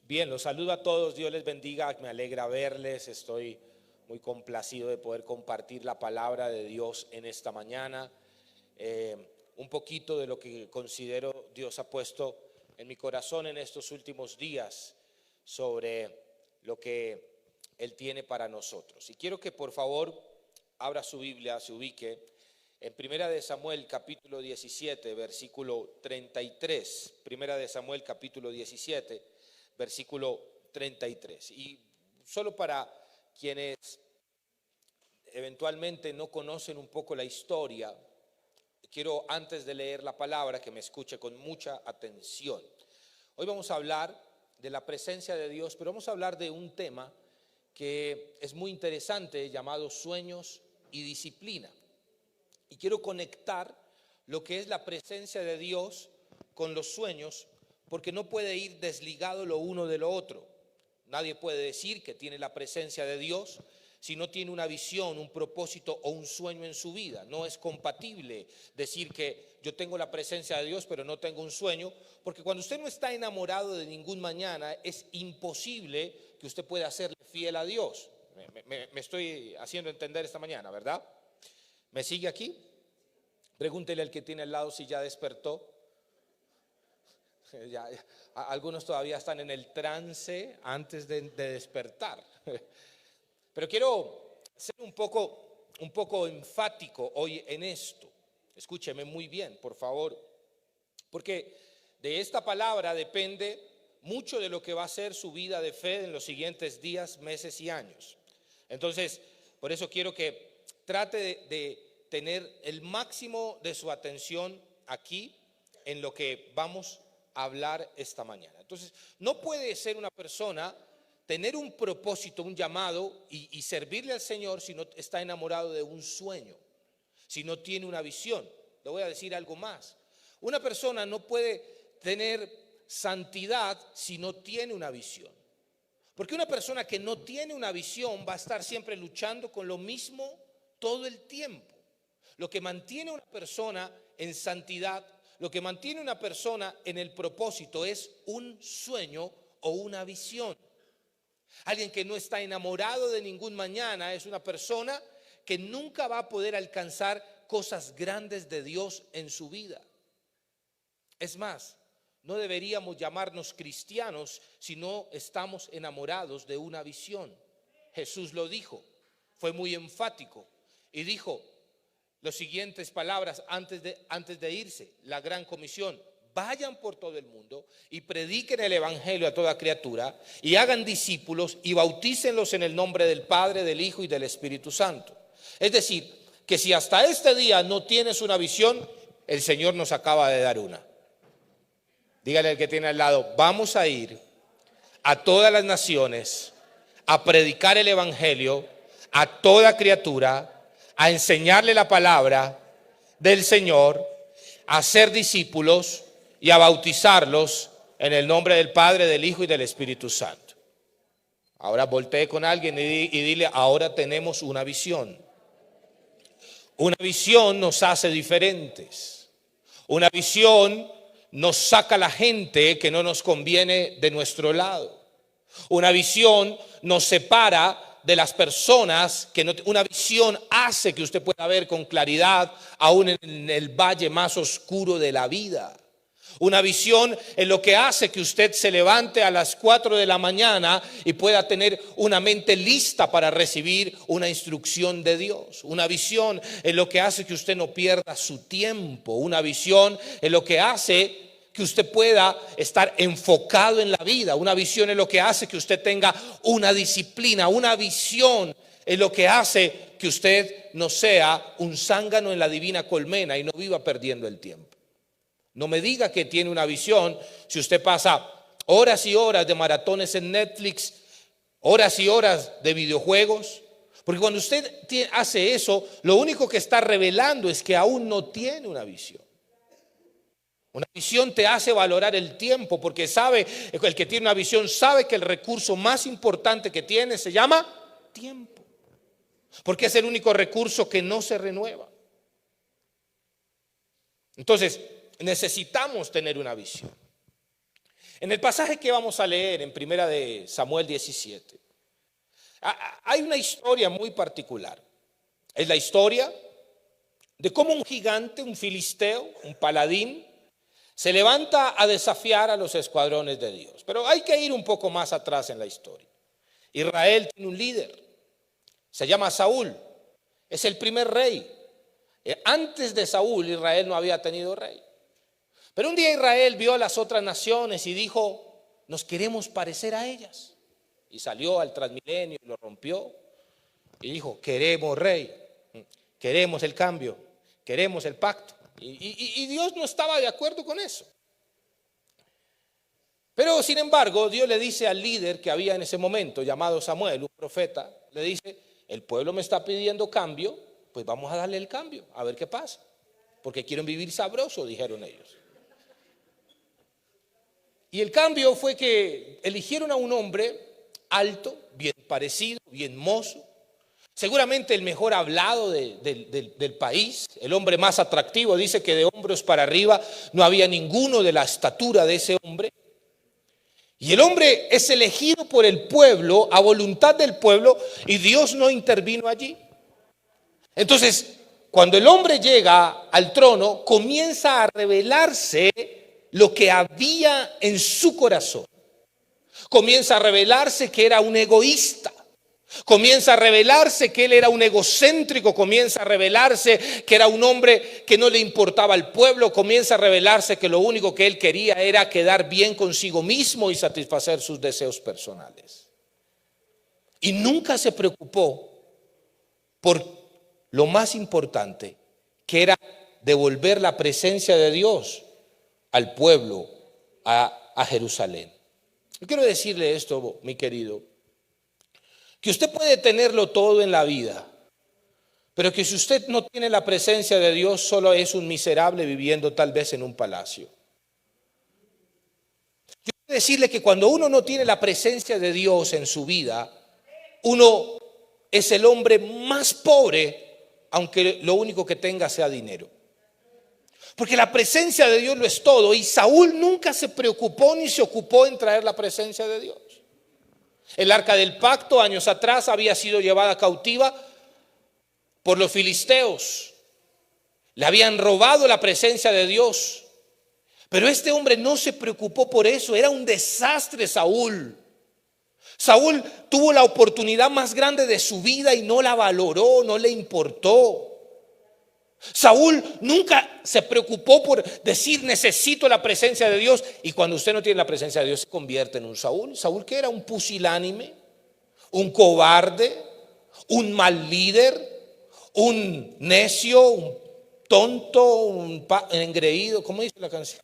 Bien, los saludo a todos, Dios les bendiga, me alegra verles, estoy muy complacido de poder compartir la palabra de Dios en esta mañana. Un poquito de lo que considero Dios ha puesto en mi corazón en estos últimos días sobre lo que Él tiene para nosotros. Y quiero que por favor abra su Biblia, se ubique en Primera de Samuel capítulo 17, versículo 33. Primera de Samuel capítulo 17, versículo 33. Y solo para quienes eventualmente no conocen un poco la historia, quiero antes de leer la palabra que me escuche con mucha atención. Hoy vamos a hablar de la presencia de Dios, pero vamos a hablar de un tema que es muy interesante llamado sueños y disciplina. Y quiero conectar lo que es la presencia de Dios con los sueños, porque no puede ir desligado lo uno de lo otro. Nadie puede decir que tiene la presencia de Dios si no tiene una visión, un propósito o un sueño en su vida. No es compatible decir que yo tengo la presencia de Dios pero no tengo un sueño, porque cuando usted no está enamorado de ningún mañana, es imposible que usted pueda serle fiel a Dios. Me estoy haciendo entender esta mañana, ¿verdad? ¿Me sigue aquí? Pregúntele al que tiene al lado si ya despertó. Algunos todavía están en el trance antes de despertar. Pero quiero ser un poco enfático hoy en esto. Escúcheme muy bien, por favor, porque de esta palabra depende mucho de lo que va a ser su vida de fe en los siguientes días, meses y años. Entonces, por eso quiero que trate de tener el máximo de su atención aquí en lo que vamos a hablar esta mañana. Entonces, no puede ser una persona tener un propósito, un llamado y servirle al Señor si no está enamorado de un sueño, si no tiene una visión. Le voy a decir algo más. Una persona no puede tener santidad si no tiene una visión. Porque una persona que no tiene una visión va a estar siempre luchando con lo mismo todo el tiempo. Lo que mantiene a una persona en santidad, lo que mantiene a una persona en el propósito es un sueño o una visión. Alguien que no está enamorado de ningún mañana es una persona que nunca va a poder alcanzar cosas grandes de Dios en su vida. Es más, no deberíamos llamarnos cristianos si no estamos enamorados de una visión. Jesús lo dijo, fue muy enfático y dijo las siguientes palabras antes de irse, la gran comisión: vayan por todo el mundo y prediquen el evangelio a toda criatura y hagan discípulos y bautícenlos en el nombre del Padre, del Hijo y del Espíritu Santo. Es decir, que si hasta este día no tienes una visión, el Señor nos acaba de dar una. Dígale al que tiene al lado: vamos a ir a todas las naciones a predicar el evangelio a toda criatura, a enseñarle la palabra del Señor, a ser discípulos y a bautizarlos en el nombre del Padre, del Hijo y del Espíritu Santo. Ahora voltee con alguien y dile: ahora tenemos una visión. Una visión nos hace diferentes. Una visión nos saca a la gente que no nos conviene de nuestro lado. Una visión nos separa de las personas que no. Una visión hace que usted pueda ver con claridad aún en el valle más oscuro de la vida. Una visión es lo que hace que usted se levante a las 4 de la mañana y pueda tener una mente lista para recibir una instrucción de Dios. Una visión es lo que hace que usted no pierda su tiempo. Una visión es lo que hace que usted pueda estar enfocado en la vida. Una visión es lo que hace que usted tenga una disciplina. Una visión es lo que hace que usted no sea un zángano en la divina colmena y no viva perdiendo el tiempo. No me diga que tiene una visión si usted pasa horas y horas de maratones en Netflix, horas y horas de videojuegos. Porque cuando usted hace eso, lo único que está revelando es que aún no tiene una visión. Una visión te hace valorar el tiempo, porque sabe, el que tiene una visión sabe que el recurso más importante que tiene se llama tiempo. Porque es el único recurso que no se renueva. Entonces, necesitamos tener una visión. En el pasaje que vamos a leer en Primera de Samuel 17, hay una historia muy particular. Es la historia de cómo un gigante, un filisteo, un paladín, se levanta a desafiar a los escuadrones de Dios. Pero hay que ir un poco más atrás en la historia. Israel tiene un líder, se llama Saúl, es el primer rey. Antes de Saúl, Israel no había tenido rey. Pero un día Israel vio a las otras naciones y dijo, nos queremos parecer a ellas. Y salió al Transmilenio y lo rompió y dijo, queremos rey, queremos el cambio, queremos el pacto. Y Dios no estaba de acuerdo con eso. Pero sin embargo, Dios le dice al líder que había en ese momento, llamado Samuel, un profeta, le dice, el pueblo me está pidiendo cambio, pues vamos a darle el cambio, a ver qué pasa. Porque quieren vivir sabroso, dijeron ellos. Y el cambio fue que eligieron a un hombre alto, bien parecido, bien mozo, seguramente el mejor hablado del país, el hombre más atractivo. Dice que de hombros para arriba no había ninguno de la estatura de ese hombre. Y el hombre es elegido por el pueblo, a voluntad del pueblo, y Dios no intervino allí. Entonces, cuando el hombre llega al trono, comienza a revelarse lo que había en su corazón. Comienza a revelarse que era un egoísta. Comienza a revelarse que él era un egocéntrico. Comienza a revelarse que era un hombre que no le importaba al pueblo. Comienza a revelarse que lo único que él quería era quedar bien consigo mismo y satisfacer sus deseos personales. Y nunca se preocupó por lo más importante, que era devolver la presencia de Dios al pueblo, a Jerusalén. Yo quiero decirle esto, mi querido, que usted puede tenerlo todo en la vida, pero que si usted no tiene la presencia de Dios, solo es un miserable viviendo tal vez en un palacio. Yo quiero decirle que cuando uno no tiene la presencia de Dios en su vida, uno es el hombre más pobre, aunque lo único que tenga sea dinero. Porque la presencia de Dios lo es todo, y Saúl nunca se preocupó ni se ocupó en traer la presencia de Dios. El arca del pacto años atrás había sido llevada cautiva por los filisteos. Le habían robado la presencia de Dios. Pero este hombre no se preocupó por eso. Era un desastre Saúl. Saúl tuvo la oportunidad más grande de su vida y no la valoró, no le importó. Saúl nunca se preocupó por decir necesito la presencia de Dios. Y cuando usted no tiene la presencia de Dios, se convierte en un Saúl. Saúl, que era un pusilánime, un cobarde, un mal líder, un necio, un tonto, un engreído. ¿Cómo dice la canción?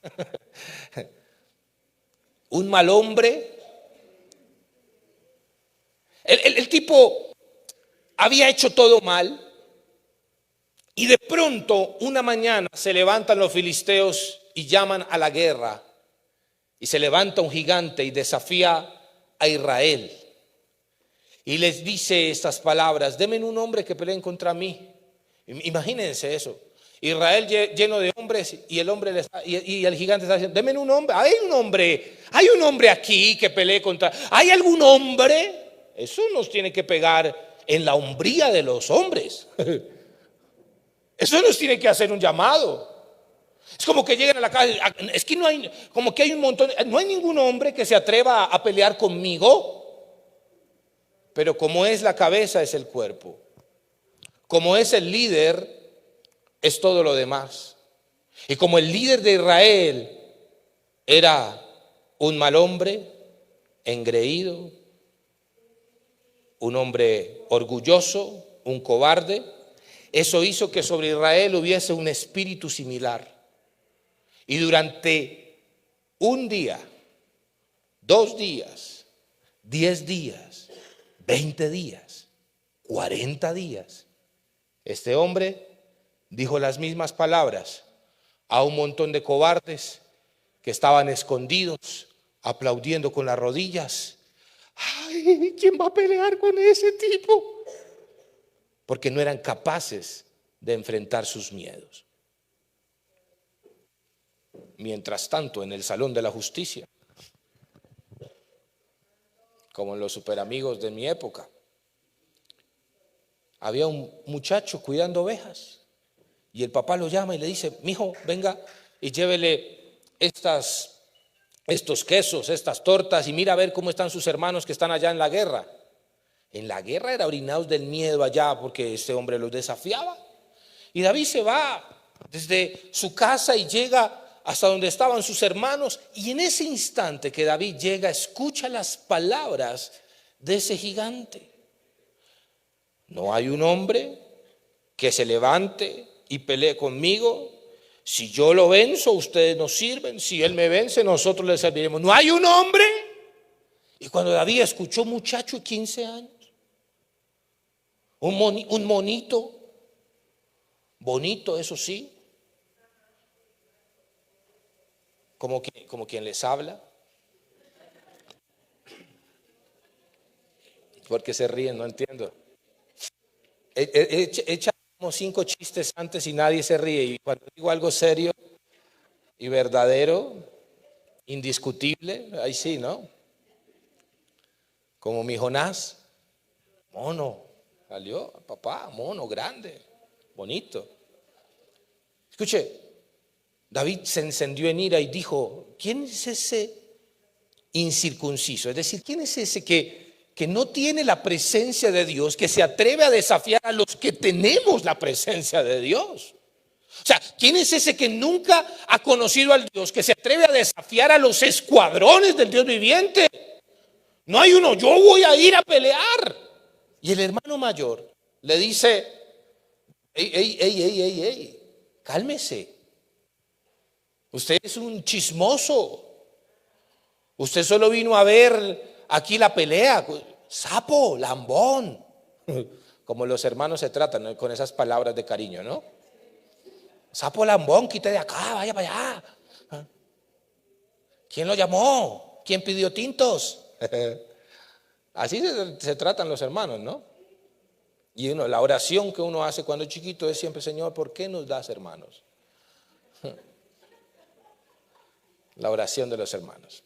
Un mal hombre. El tipo había hecho todo mal. Y de pronto, una mañana, se levantan los filisteos y llaman a la guerra. Y se levanta un gigante y desafía a Israel. Y les dice estas palabras: denme un hombre que peleen contra mí. Imagínense eso. Israel lleno de hombres y el hombre y el gigante está diciendo: denme un hombre. Hay un hombre aquí que pelee contra. ¿Hay algún hombre? Eso nos tiene que pegar en la hombría de los hombres. Eso nos tiene que hacer un llamado. Es como que lleguen a la calle. Es que no hay, como que hay un montón. No hay ningún hombre que se atreva a pelear conmigo. Pero como es la cabeza, es el cuerpo. Como es el líder, es todo lo demás. Y como el líder de Israel era un mal hombre, engreído, un hombre orgulloso, un cobarde, eso hizo que sobre Israel hubiese un espíritu similar. Y durante un día, 2 días, 10 días, 20 días, 40 días, este hombre dijo las mismas palabras a un montón de cobardes que estaban escondidos, aplaudiendo con las rodillas. Ay, ¿quién va a pelear con ese tipo? Porque no eran capaces de enfrentar sus miedos. Mientras tanto, en el salón de la justicia, como en los superamigos de mi época. Había un muchacho cuidando ovejas y el papá lo llama y le dice: mijo, venga y llévele estos quesos, estas tortas, y mira a ver cómo están sus hermanos que están allá en la guerra. En la guerra era orinados del miedo allá porque este hombre los desafiaba. Y David se va desde su casa y llega hasta donde estaban sus hermanos, y en ese instante que David llega, escucha las palabras de ese gigante: no hay un hombre que se levante y pelee conmigo. Si yo lo venzo, ustedes nos sirven. Si él me vence, nosotros le serviremos. No hay un hombre. Y cuando David escuchó, muchacho de 15 años, un monito, bonito, eso sí, como quien les habla. ¿Por qué se ríen? No entiendo. Echa como 5 chistes antes y nadie se ríe. Y cuando digo algo serio y verdadero, indiscutible, ahí sí, ¿no? Como mi Jonás, mono, salió, papá, mono, grande, bonito. Escuche, David se encendió en ira y dijo: ¿quién es ese incircunciso? Es decir, ¿quién es ese que no tiene la presencia de Dios, que se atreve a desafiar a los que tenemos la presencia de Dios? O sea, ¿quién es ese que nunca ha conocido al Dios, que se atreve a desafiar a los escuadrones del Dios viviente? No hay uno. Yo voy a ir a pelear. Y el hermano mayor le dice: ey, cálmese. Usted es un chismoso. Usted solo vino a ver aquí la pelea. Sapo, lambón. Como los hermanos se tratan, ¿no?, con esas palabras de cariño, ¿no? Sapo, lambón, quite de acá, vaya para allá. ¿Quién lo llamó? ¿Quién pidió tintos? Así se tratan los hermanos, ¿no? Y la oración que uno hace cuando es chiquito es siempre: Señor, ¿por qué nos das hermanos? La oración de los hermanos.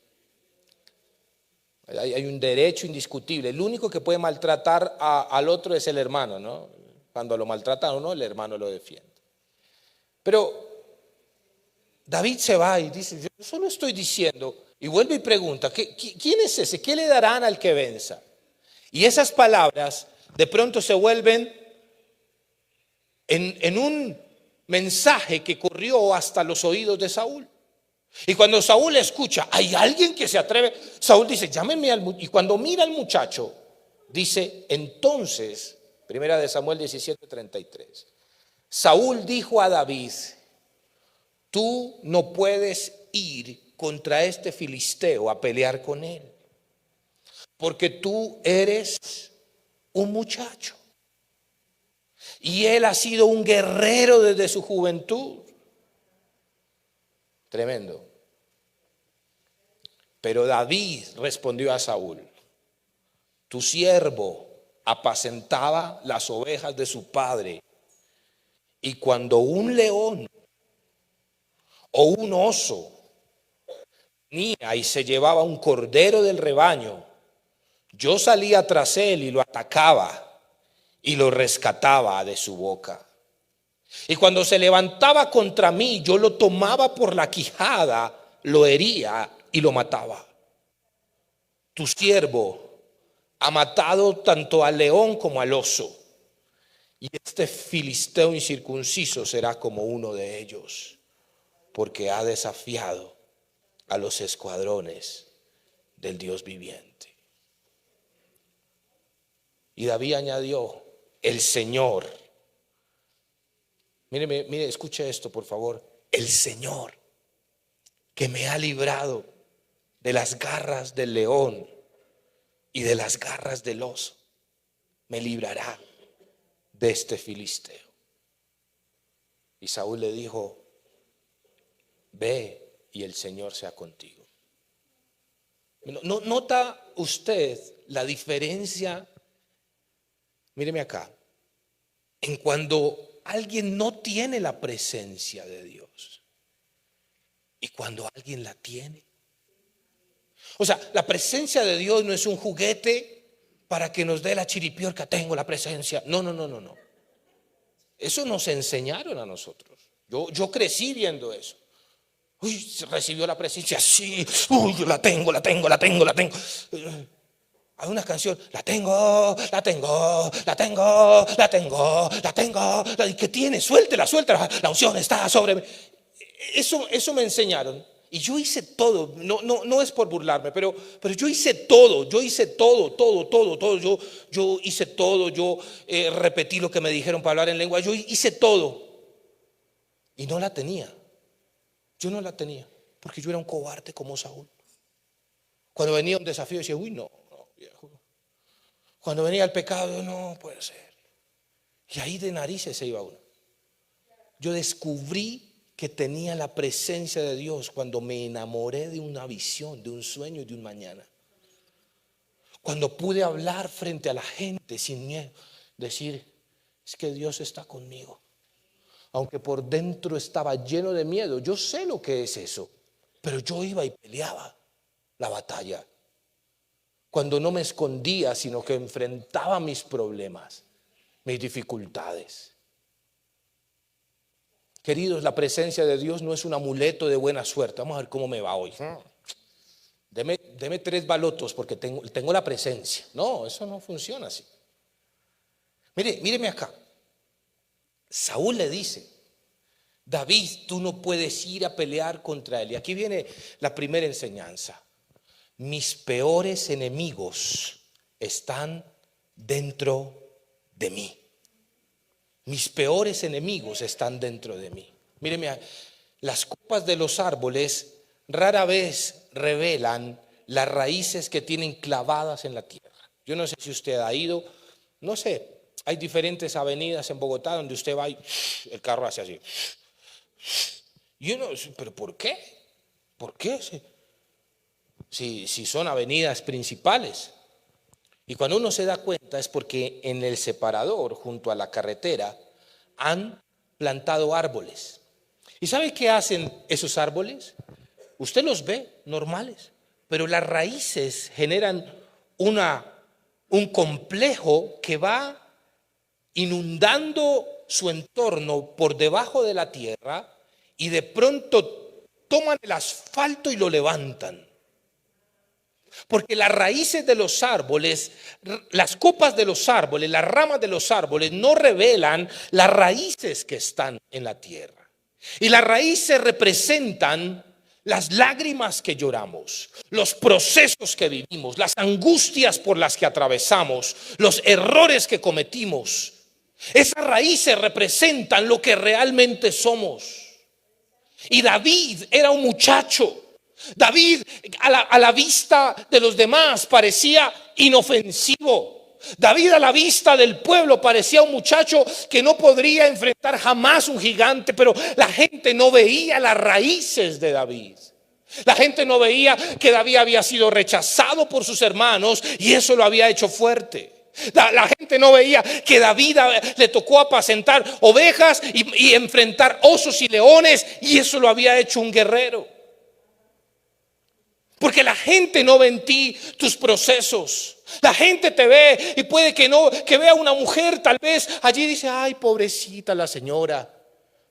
Hay un derecho indiscutible. El único que puede maltratar al otro es el hermano, ¿no? Cuando lo maltrata a uno, el hermano lo defiende. Pero David se va y dice: yo solo estoy diciendo. Y vuelve y pregunta: ¿quién es ese? ¿Qué le darán al que venza? Y esas palabras de pronto se vuelven en un mensaje que corrió hasta los oídos de Saúl. Y cuando Saúl escucha: hay alguien que se atreve, Saúl dice: llámenme al muchacho. Y cuando mira al muchacho, dice entonces, 1 Samuel 17:33, Saúl dijo a David: tú no puedes ir contra este filisteo a pelear con él, porque tú eres un muchacho y él ha sido un guerrero desde su juventud. Tremendo. Pero David respondió a Saúl: tu siervo apacentaba las ovejas de su padre, y cuando un león o un oso venía y se llevaba un cordero del rebaño, yo salía tras él y lo atacaba y lo rescataba de su boca. Y cuando se levantaba contra mí, yo lo tomaba por la quijada, lo hería y lo mataba. Tu siervo ha matado tanto al león como al oso, y este filisteo incircunciso será como uno de ellos, porque ha desafiado a los escuadrones del Dios viviente. Y David añadió: el Señor, mire, escuche esto por favor, el Señor que me ha librado de las garras del león y de las garras del oso, me librará de este filisteo. Y Saúl le dijo: ve y el Señor sea contigo. ¿Nota usted la diferencia? Míreme acá. En cuando alguien no tiene la presencia de Dios y cuando alguien la tiene. O sea, la presencia de Dios no es un juguete para que nos dé la chiripiorca, tengo la presencia. No, no, no, no, no. Eso nos enseñaron a nosotros. Yo crecí viendo eso. Uy, se recibió la presencia, sí. Uy, yo la tengo, la tengo, la tengo, la tengo. Hay una canción, la tengo, la tengo, la tengo, la tengo, la tengo. ¿Qué tiene? Suéltela, suéltela. La unción está sobre mí. Eso me enseñaron. Y yo hice todo. No es por burlarme, pero yo hice todo. Yo hice todo. Yo hice todo. Yo repetí lo que me dijeron para hablar en lengua. Yo hice todo. Y no la tenía. Yo no la tenía. Porque yo era un cobarde como Saúl. Cuando venía un desafío decía, uy, no, viejo. Cuando venía el pecado, no puede ser. Y ahí de narices se iba uno. Yo descubrí que tenía la presencia de Dios cuando me enamoré de una visión, de un sueño y de un mañana. Cuando pude hablar frente a la gente sin miedo, decir, es que Dios está conmigo. Aunque por dentro estaba lleno de miedo, yo sé lo que es eso, pero yo iba y peleaba la batalla. Cuando no me escondía, sino que enfrentaba mis problemas, mis dificultades. Queridos, la presencia de Dios no es un amuleto de buena suerte. Vamos a ver cómo me va hoy. Deme 3 balotos porque tengo la presencia. No, eso no funciona así. Míreme acá. Saúl le dice, David, tú no puedes ir a pelear contra él. Y aquí viene la primera enseñanza. Mis peores enemigos están dentro de mí. Mis peores enemigos están dentro de mí. Míreme, las copas de los árboles rara vez revelan las raíces que tienen clavadas en la tierra. Yo no sé si usted ha ido, no sé, hay diferentes avenidas en Bogotá donde usted va y el carro hace así. Y uno, ¿pero por qué? ¿Por qué? Si son avenidas principales. Y cuando uno se da cuenta es porque en el separador, junto a la carretera, han plantado árboles. ¿Y sabe qué hacen esos árboles? Usted los ve normales, pero las raíces generan un complejo que va inundando su entorno por debajo de la tierra y de pronto toman el asfalto y lo levantan. Porque las raíces de los árboles, las copas de los árboles, las ramas de los árboles no revelan las raíces que están en la tierra. Y las raíces representan las lágrimas que lloramos, los procesos que vivimos, las angustias por las que atravesamos, los errores que cometimos. Esas raíces representan lo que realmente somos. Y David era un muchacho. David a la vista de los demás parecía inofensivo. David a la vista del pueblo parecía un muchacho que no podría enfrentar jamás un gigante, pero la gente no veía las raíces de David. La gente no veía que David había sido rechazado por sus hermanos y eso lo había hecho fuerte. La gente no veía que David le tocó apacentar ovejas y enfrentar osos y leones y eso lo había hecho un guerrero. Porque la gente no ve en ti tus procesos. La gente te ve y puede que vea una mujer tal vez allí y dice, ay, pobrecita la señora.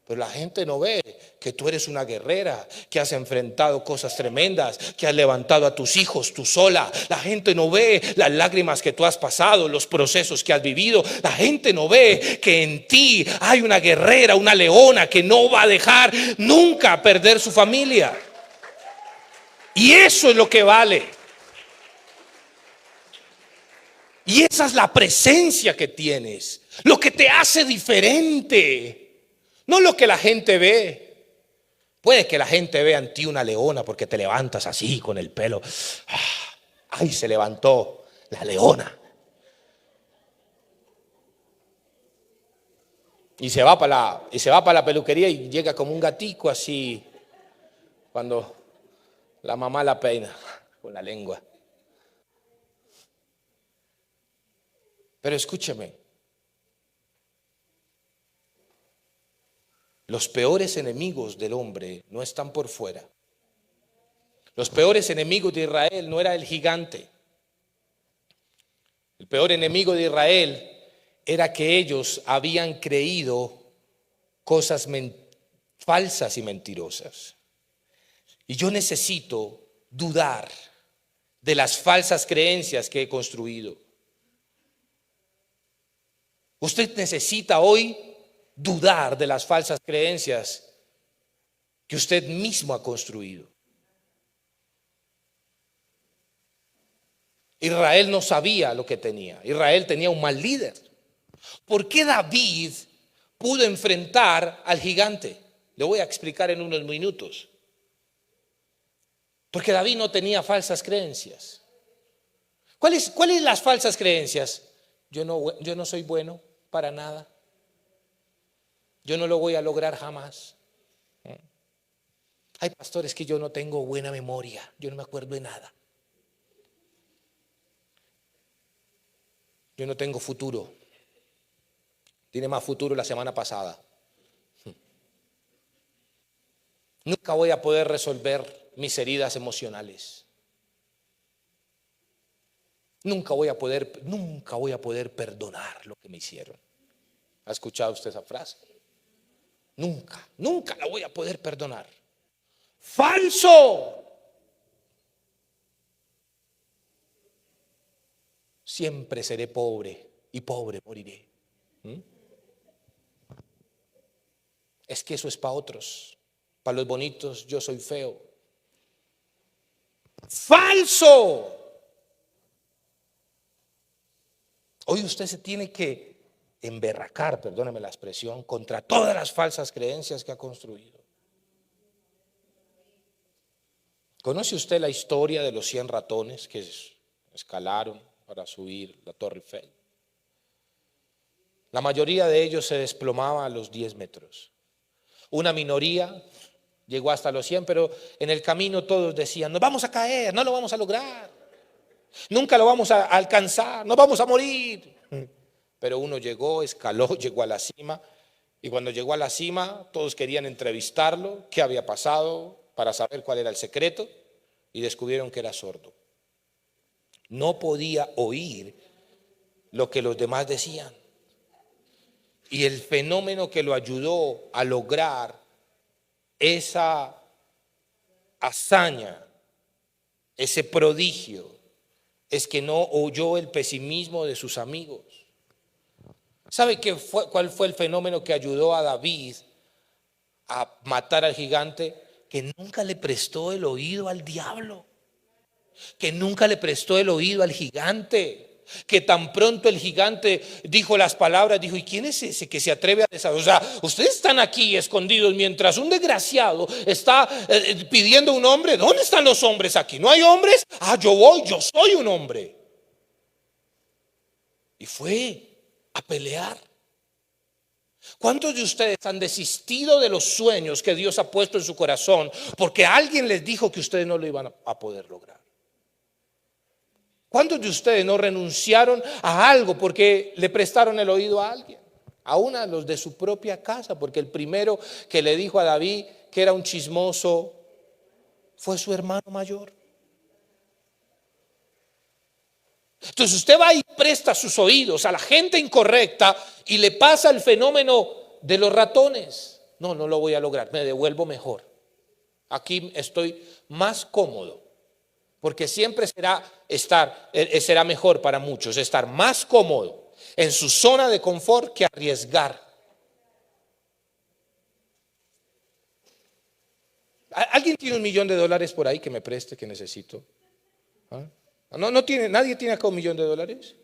Pero la gente no ve que tú eres una guerrera, que has enfrentado cosas tremendas, que has levantado a tus hijos tú sola. La gente no ve las lágrimas que tú has pasado, los procesos que has vivido. La gente no ve que en ti hay una guerrera, una leona que no va a dejar nunca perder su familia. Y eso es lo que vale. Y esa es la presencia que tienes, lo que te hace diferente. No lo que la gente ve. Puede que la gente vea en ti una leona porque te levantas así con el pelo. Ay, se levantó la leona. Y se va para la peluquería y llega como un gatico así cuando la mamá la peina con la lengua. Pero escúcheme. Los peores enemigos del hombre no están por fuera. Los peores enemigos de Israel no era el gigante. El peor enemigo de Israel era que ellos habían creído cosas falsas y mentirosas. Y yo necesito dudar de las falsas creencias que he construido. Usted necesita hoy dudar de las falsas creencias que usted mismo ha construido. Israel no sabía lo que tenía. Israel tenía un mal líder. ¿Por qué David pudo enfrentar al gigante? Le voy a explicar en unos minutos. Porque David no tenía falsas creencias. ¿Cuáles las falsas creencias? Yo no soy bueno para nada. Yo no lo voy a lograr jamás. Hay pastores que yo no tengo buena memoria. Yo no me acuerdo de nada. Yo no tengo futuro. Tiene más futuro la semana pasada. Nunca voy a poder resolver mis heridas emocionales. Nunca voy a poder perdonar lo que me hicieron. ¿Ha escuchado usted esa frase? Nunca la voy a poder perdonar. ¡Falso! Siempre seré pobre y pobre moriré. Es que eso es para otros. Para los bonitos yo soy feo. ¡Falso! Hoy usted se tiene que emberracar, perdóneme la expresión, contra todas las falsas creencias que ha construido. ¿Conoce usted la historia de los 100 ratones que escalaron para subir la Torre Eiffel? La mayoría de ellos se desplomaba a los 10 metros. Una minoría llegó hasta los 100, pero en el camino todos decían: nos vamos a caer, no lo vamos a lograr, nunca lo vamos a alcanzar, nos vamos a morir. Pero uno llegó, escaló, llegó a la cima, y cuando llegó a la cima todos querían entrevistarlo, qué había pasado, para saber cuál era el secreto, y descubrieron que era sordo. No podía oír lo que los demás decían. Y el fenómeno que lo ayudó a lograr esa hazaña, ese prodigio, es que no oyó el pesimismo de sus amigos. ¿Sabe cuál fue el fenómeno que ayudó a David a matar al gigante? Que nunca le prestó el oído al diablo, que nunca le prestó el oído al gigante. Que tan pronto el gigante dijo las palabras, dijo: ¿y quién es ese que se atreve a desafiar? O sea, ustedes están aquí escondidos mientras un desgraciado está pidiendo un hombre. ¿Dónde están los hombres aquí? ¿No hay hombres? Yo voy, yo soy un hombre. Y fue a pelear. ¿Cuántos de ustedes han desistido de los sueños que Dios ha puesto en su corazón porque alguien les dijo que ustedes no lo iban a poder lograr? ¿Cuántos de ustedes no renunciaron a algo porque le prestaron el oído a alguien? Aún a los de su propia casa, porque el primero que le dijo a David que era un chismoso fue su hermano mayor. Entonces usted va y presta sus oídos a la gente incorrecta y le pasa el fenómeno de los ratones. No lo voy a lograr, me devuelvo mejor. Aquí estoy más cómodo. Porque siempre será mejor para muchos estar más cómodo en su zona de confort que arriesgar. ¿Alguien tiene $1.000.000 por ahí que me preste, que necesito? ¿Nadie tiene acá $1.000.000?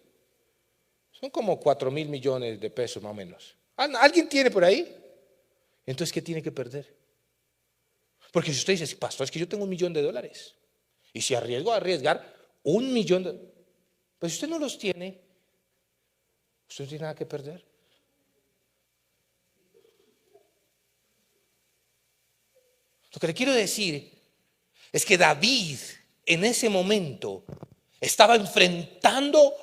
Son como 4.000 millones de pesos más o menos. ¿Alguien tiene por ahí? Entonces, ¿qué tiene que perder? Porque si usted dice: pastor, es que yo tengo $1.000.000. Y si arriesgo a arriesgar $1.000.000, pues si usted no los tiene, usted no tiene nada que perder. Lo que le quiero decir es que David en ese momento estaba enfrentando,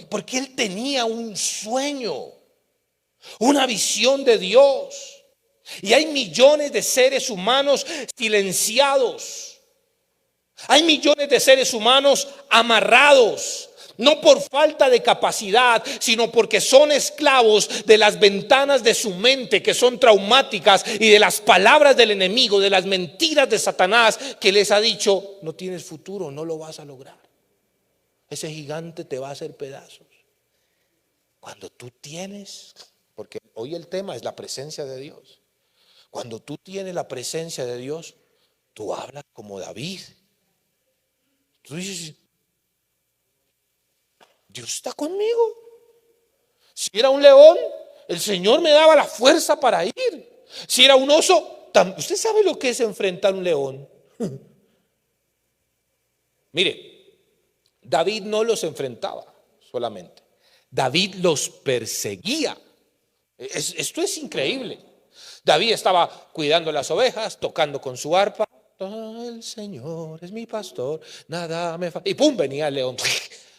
porque él tenía un sueño, una visión de Dios. Y hay millones de seres humanos silenciados. Hay millones de seres humanos amarrados, no por falta de capacidad, sino porque son esclavos de las ventanas de su mente que son traumáticas y de las palabras del enemigo, de las mentiras de Satanás que les ha dicho: no tienes futuro, no lo vas a lograr. Ese gigante te va a hacer pedazos. Cuando tú tienes, porque hoy el tema es la presencia de Dios. Cuando tú tienes la presencia de Dios, tú hablas como David. Tú dices: Dios está conmigo. Si era un león, el Señor me daba la fuerza para ir. Si era un oso, usted sabe lo que es enfrentar un león. Mire, David no los enfrentaba solamente. David los perseguía. Esto es increíble. David estaba cuidando las ovejas, tocando con su arpa. El Señor es mi pastor, nada me falta. Y pum, venía el león.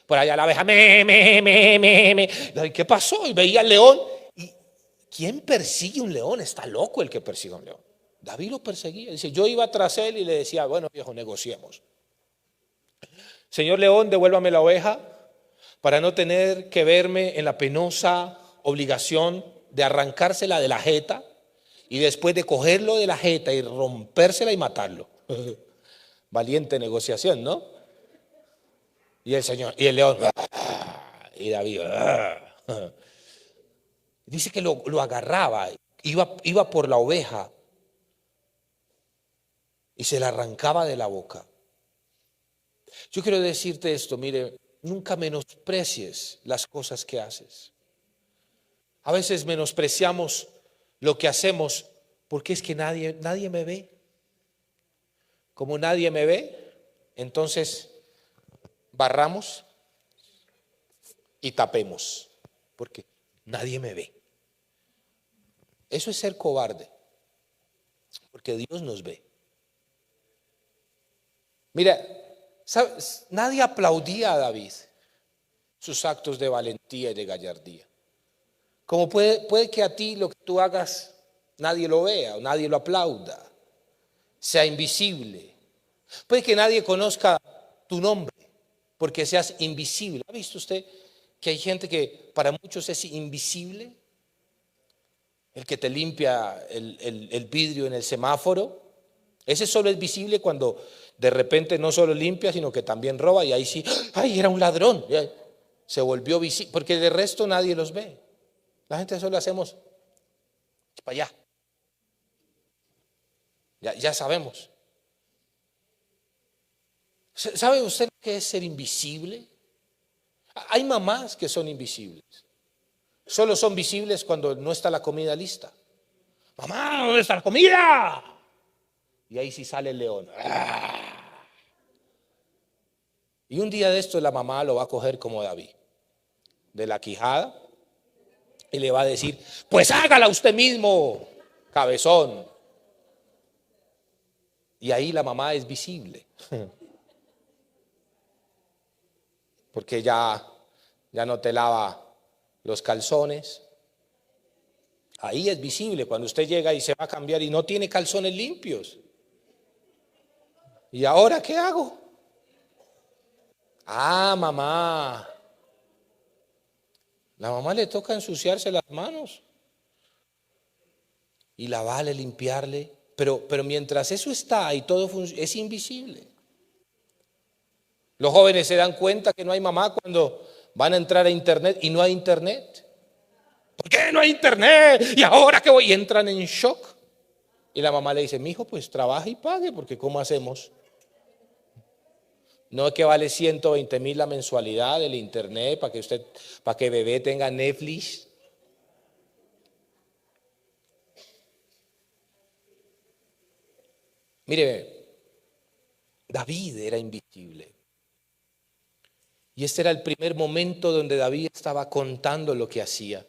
Por allá la abeja, me. ¿Qué pasó? Y veía al león. ¿Y quién persigue un león? Está loco el que persigue a un león. David lo perseguía. Dice: yo iba tras él y le decía: bueno, viejo, negociemos. Señor león, devuélvame la oveja para no tener que verme en la penosa obligación de arrancársela de la jeta y después de cogerlo de la jeta y rompérsela y matarlo. Valiente negociación, ¿no? Y el león, y David, dice que lo agarraba, iba por la oveja y se la arrancaba de la boca. Yo quiero decirte esto, mire, nunca menosprecies las cosas que haces. A veces menospreciamos lo que hacemos porque es que nadie me ve. Como nadie me ve, entonces barramos y tapemos, porque nadie me ve. Eso es ser cobarde, porque Dios nos ve. Mira, ¿sabes? Nadie aplaudía a David sus actos de valentía y de gallardía. Como puede que a ti lo que tú hagas nadie lo vea o nadie lo aplauda, sea invisible. Puede que nadie conozca tu nombre porque seas invisible. ¿Ha visto usted que hay gente que para muchos es invisible? El que te limpia el vidrio en el semáforo, ese solo es visible cuando de repente no solo limpia, sino que también roba, y ahí sí, ¡ay, era un ladrón! Se volvió visible, porque de resto nadie los ve. La gente solo hacemos para allá. Ya sabemos. ¿Sabe usted qué es ser invisible? Hay mamás que son invisibles. Solo son visibles cuando no está la comida lista. Mamá, ¿dónde está la comida? Y ahí sí sale el león. Y un día de esto la mamá lo va a coger como David, de la quijada, y le va a decir: pues hágala usted mismo, cabezón. Y ahí la mamá es visible. Porque ya no te lava los calzones. Ahí es visible cuando usted llega y se va a cambiar y no tiene calzones limpios. ¿Y ahora qué hago? Mamá. La mamá le toca ensuciarse las manos y lavarle, limpiarle. Pero mientras eso está y todo es invisible. Los jóvenes se dan cuenta que no hay mamá cuando van a entrar a internet y no hay internet. ¿Por qué no hay internet? ¿Y ahora qué voy? Y entran en shock. Y la mamá le dice: mijo, pues trabaja y pague, porque ¿cómo hacemos? No es que vale 120,000 la mensualidad del internet para que bebé tenga Netflix. Mire, David era invisible. Y este era el primer momento donde David estaba contando lo que hacía.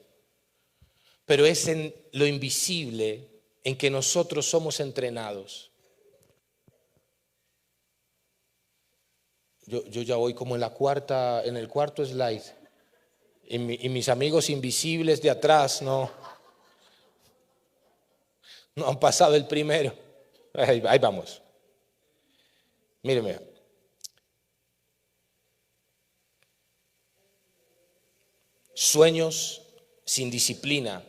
Pero es en lo invisible en que nosotros somos entrenados. Yo ya voy como en el cuarto slide. Y mis amigos invisibles de atrás no han pasado el primero. Ahí vamos. Míreme. Sueños sin disciplina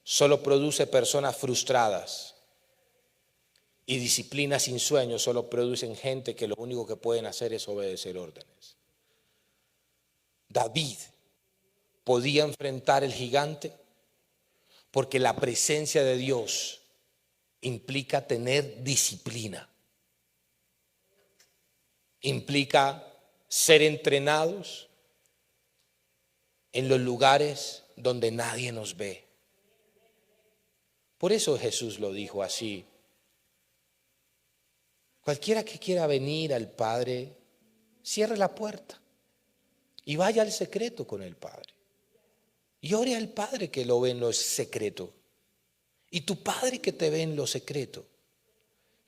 solo produce personas frustradas, y disciplina sin sueños solo producen gente que lo único que pueden hacer es obedecer órdenes. David podía enfrentar el gigante porque la presencia de Dios implica tener disciplina, implica ser entrenados en los lugares donde nadie nos ve. Por eso Jesús lo dijo así: cualquiera que quiera venir al Padre, cierre la puerta y vaya al secreto con el Padre. Y ore al Padre que lo ve en lo secreto. Y tu Padre que te ve en lo secreto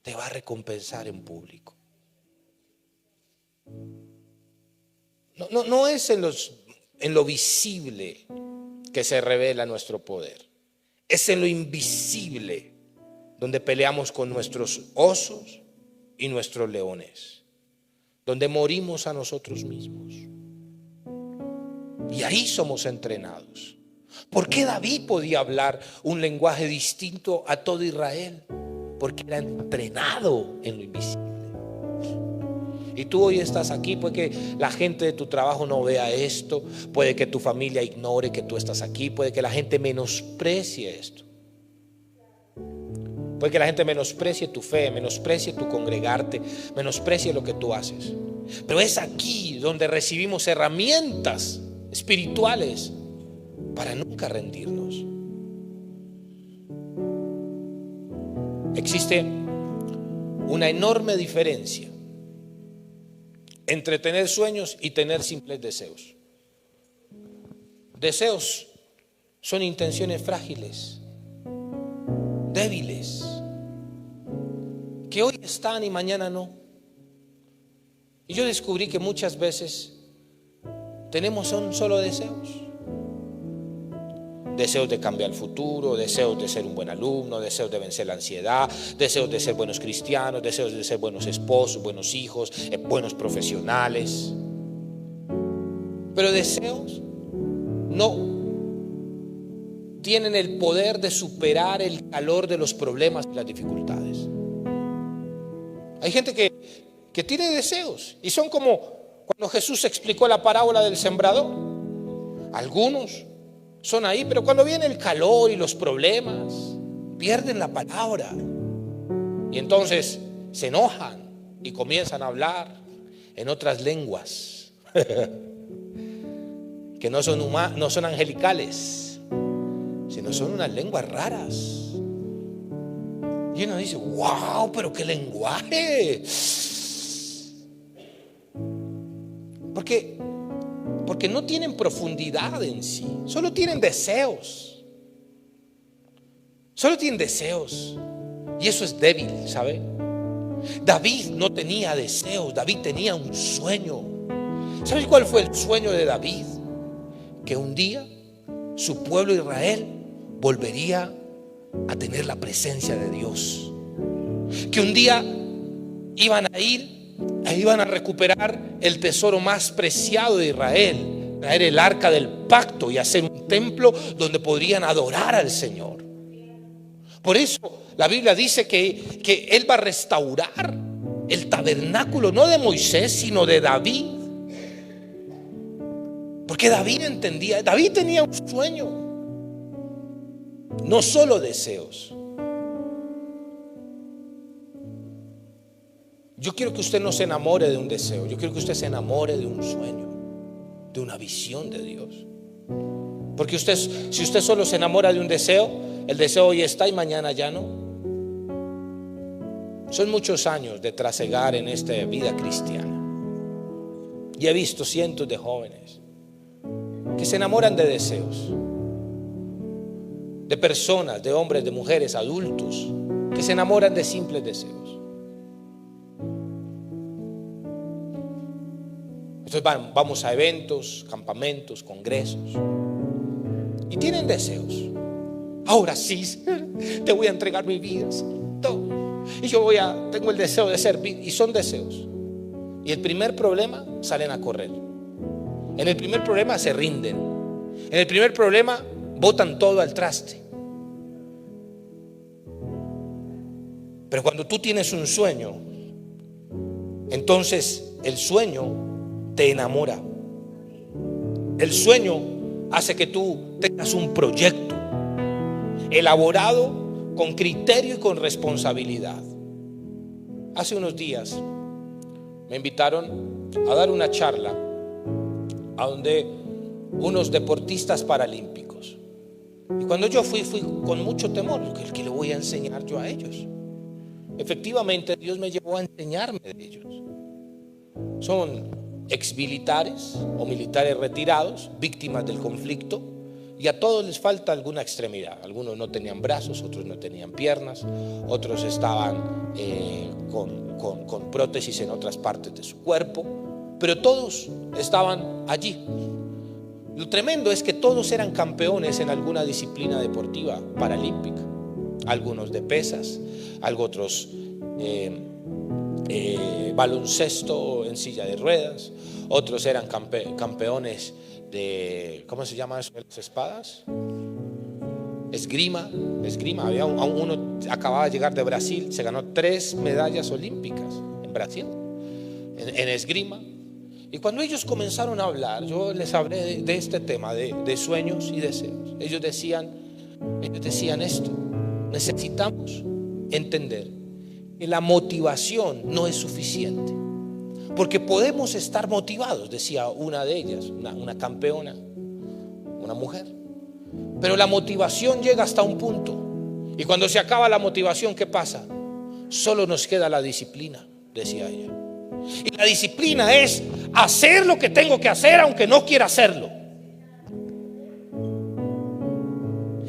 te va a recompensar en público. No es en lo visible que se revela nuestro poder. Es en lo invisible donde peleamos con nuestros osos y nuestros leones, donde morimos a nosotros mismos. Y ahí somos entrenados. ¿Por qué David podía hablar un lenguaje distinto a todo Israel? Porque era entrenado en lo invisible. Y tú hoy estás aquí, puede que la gente de tu trabajo no vea esto, puede que tu familia ignore que tú estás aquí, puede que la gente menosprecie esto, puede que la gente menosprecie tu fe, menosprecie tu congregarte, menosprecie lo que tú haces. Pero es aquí donde recibimos herramientas espirituales para nunca rendirnos. Existe una enorme diferencia entre tener sueños y tener simples deseos. Deseos son intenciones frágiles, débiles, que hoy están y mañana no. Y yo descubrí que muchas veces tenemos solo deseos. Deseos de cambiar el futuro, deseos de ser un buen alumno, deseos de vencer la ansiedad, deseos de ser buenos cristianos, deseos de ser buenos esposos, buenos hijos, buenos profesionales. Pero deseos no tienen el poder de superar el calor de los problemas y las dificultades. Hay gente que tiene deseos y son como cuando Jesús explicó la parábola del sembrador. Algunos son ahí, pero cuando viene el calor y los problemas, pierden la palabra. Y entonces se enojan y comienzan a hablar en otras lenguas que no son angelicales, sino son unas lenguas raras. Y uno dice: wow, pero qué lenguaje. Porque no tienen profundidad en sí, solo tienen deseos. Solo tienen deseos. Y eso es débil, ¿sabe? David no tenía deseos, David tenía un sueño. ¿Sabes cuál fue el sueño de David? Que un día su pueblo Israel volvería a tener la presencia de Dios. Que un día iban a recuperar el tesoro más preciado de Israel, traer el arca del pacto y hacer un templo donde podrían adorar al Señor. Por eso la Biblia dice que Él va a restaurar el tabernáculo, no de Moisés, sino de David. Porque David entendía, David tenía un sueño, no solo deseos. Yo quiero que usted no se enamore de un deseo, yo quiero que usted se enamore de un sueño, de una visión de Dios. Porque si usted solo se enamora de un deseo, el deseo hoy está y mañana ya no. Son muchos años de trasegar en esta vida cristiana y he visto cientos de jóvenes que se enamoran de deseos, de personas, de hombres, de mujeres, adultos, que se enamoran de simples deseos. Entonces vamos a eventos, campamentos, congresos y tienen deseos. Ahora sí, te voy a entregar mi vida, todo. Y tengo el deseo de servir. Y son deseos. Y el primer problema, salen a correr. En el primer problema se rinden. En el primer problema, botan todo al traste. Pero cuando tú tienes un sueño, entonces el sueño te enamora. El sueño hace que tú tengas un proyecto elaborado con criterio y con responsabilidad. Hace unos días me invitaron a dar una charla a donde unos deportistas paralímpicos. Y cuando yo fui con mucho temor, ¿qué le voy a enseñar yo a ellos? Efectivamente, Dios me llevó a enseñarme de ellos. Son exmilitares o militares retirados, víctimas del conflicto, y a todos les falta alguna extremidad. Algunos no tenían brazos, otros no tenían piernas, otros estaban con prótesis en otras partes de su cuerpo, pero todos estaban allí. Lo tremendo es que todos eran campeones en alguna disciplina deportiva paralímpica. Algunos de pesas, otros baloncesto en silla de ruedas, otros eran campeones de, ¿cómo se llama eso? Las espadas, esgrima. Había uno acababa de llegar de Brasil, se ganó 3 medallas olímpicas en Brasil en esgrima. Y cuando ellos comenzaron a hablar, yo les hablé de este tema de sueños y deseos. Ellos decían esto: necesitamos entender que la motivación no es suficiente, porque podemos estar motivados, decía una de ellas, una campeona, una mujer, pero la motivación llega hasta un punto, y cuando se acaba la motivación, ¿qué pasa? Solo nos queda la disciplina, decía ella. Y la disciplina es hacer lo que tengo que hacer aunque no quiera hacerlo.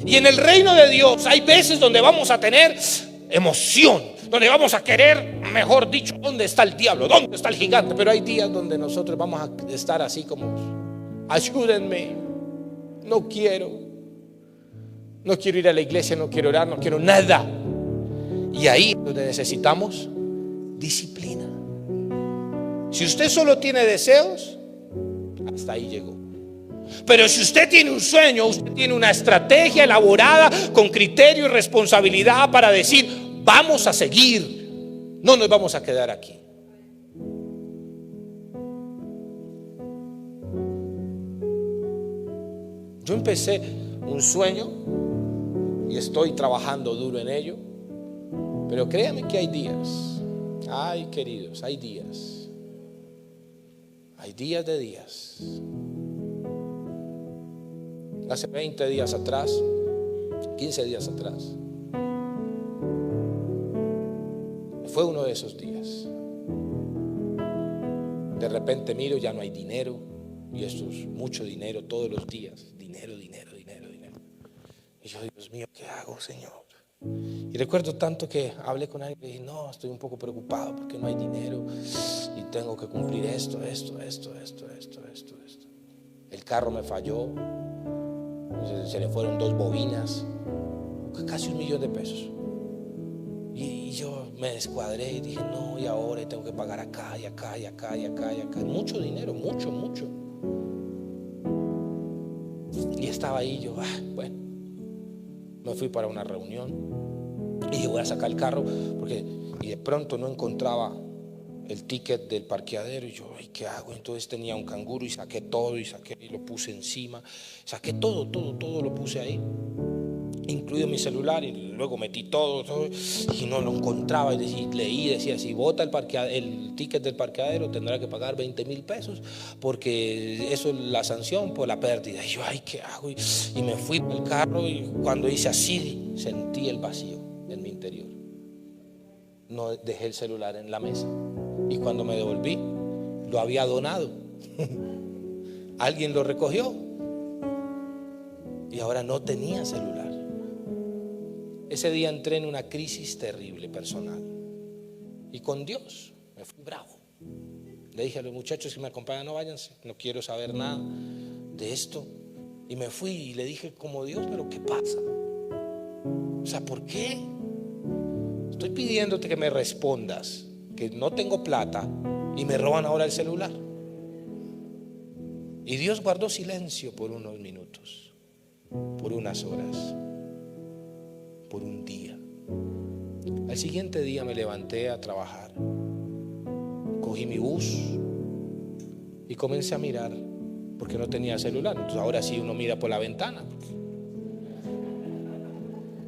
Y en el reino de Dios hay veces donde vamos a tener emoción, donde vamos a querer, mejor dicho, ¿dónde está el diablo? ¿Dónde está el gigante? Pero hay días donde nosotros vamos a estar así como: ayúdenme, no quiero ir a la iglesia, no quiero orar, no quiero nada. Y ahí es donde necesitamos disciplina. Si usted solo tiene deseos, hasta ahí llegó. Pero si usted tiene un sueño, usted tiene una estrategia elaborada con criterio y responsabilidad para decir: vamos a seguir, no nos vamos a quedar aquí. Yo empecé un sueño y estoy trabajando duro en ello, pero créame que hay días, ay queridos, hay días de días. Hace 20 días atrás, 15 días atrás, fue uno de esos días. De repente miro, ya no hay dinero, y esto es mucho dinero todos los días. Dinero. Y yo, Dios mío, ¿qué hago, Señor? Y recuerdo tanto que hablé con alguien y dije: no, estoy un poco preocupado porque no hay dinero y tengo que cumplir esto. El carro me falló, se le fueron 2 bobinas, casi $1 millón. Y yo me descuadré y dije: no, y ahora tengo que pagar acá y acá. Mucho dinero, mucho. Y estaba ahí yo, bueno, me fui para una reunión y dije: voy a sacar el carro, y de pronto no encontraba el ticket del parqueadero. Y yo, ay, ¿qué hago? Entonces tenía un canguro y saqué todo, y lo puse encima, saqué todo lo puse ahí, incluido mi celular, y luego metí todo y no lo encontraba. Y leí, decía: si bota el ticket del parqueadero, tendrá que pagar 20,000 pesos, porque eso es la sanción por la pérdida. Y yo, ay, ¿qué hago? Y me fui al carro, y cuando hice así, sentí el vacío en mi interior. No dejé el celular en la mesa, y cuando me devolví, lo había donado. Alguien lo recogió y ahora no tenía celular. Ese día entré en una crisis terrible personal, y con Dios me fui bravo. Le dije a los muchachos que me acompañan: no, váyanse, no quiero saber nada de esto. Y me fui y le dije como: Dios, ¿pero qué pasa? O sea, ¿por qué? Estoy pidiéndote que me respondas que no tengo plata y me roban ahora el celular. Y Dios guardó silencio por unos minutos, por unas horas, por un día. Al siguiente día me levanté a trabajar, cogí mi bus y comencé a mirar, porque no tenía celular. Entonces ahora sí uno mira por la ventana.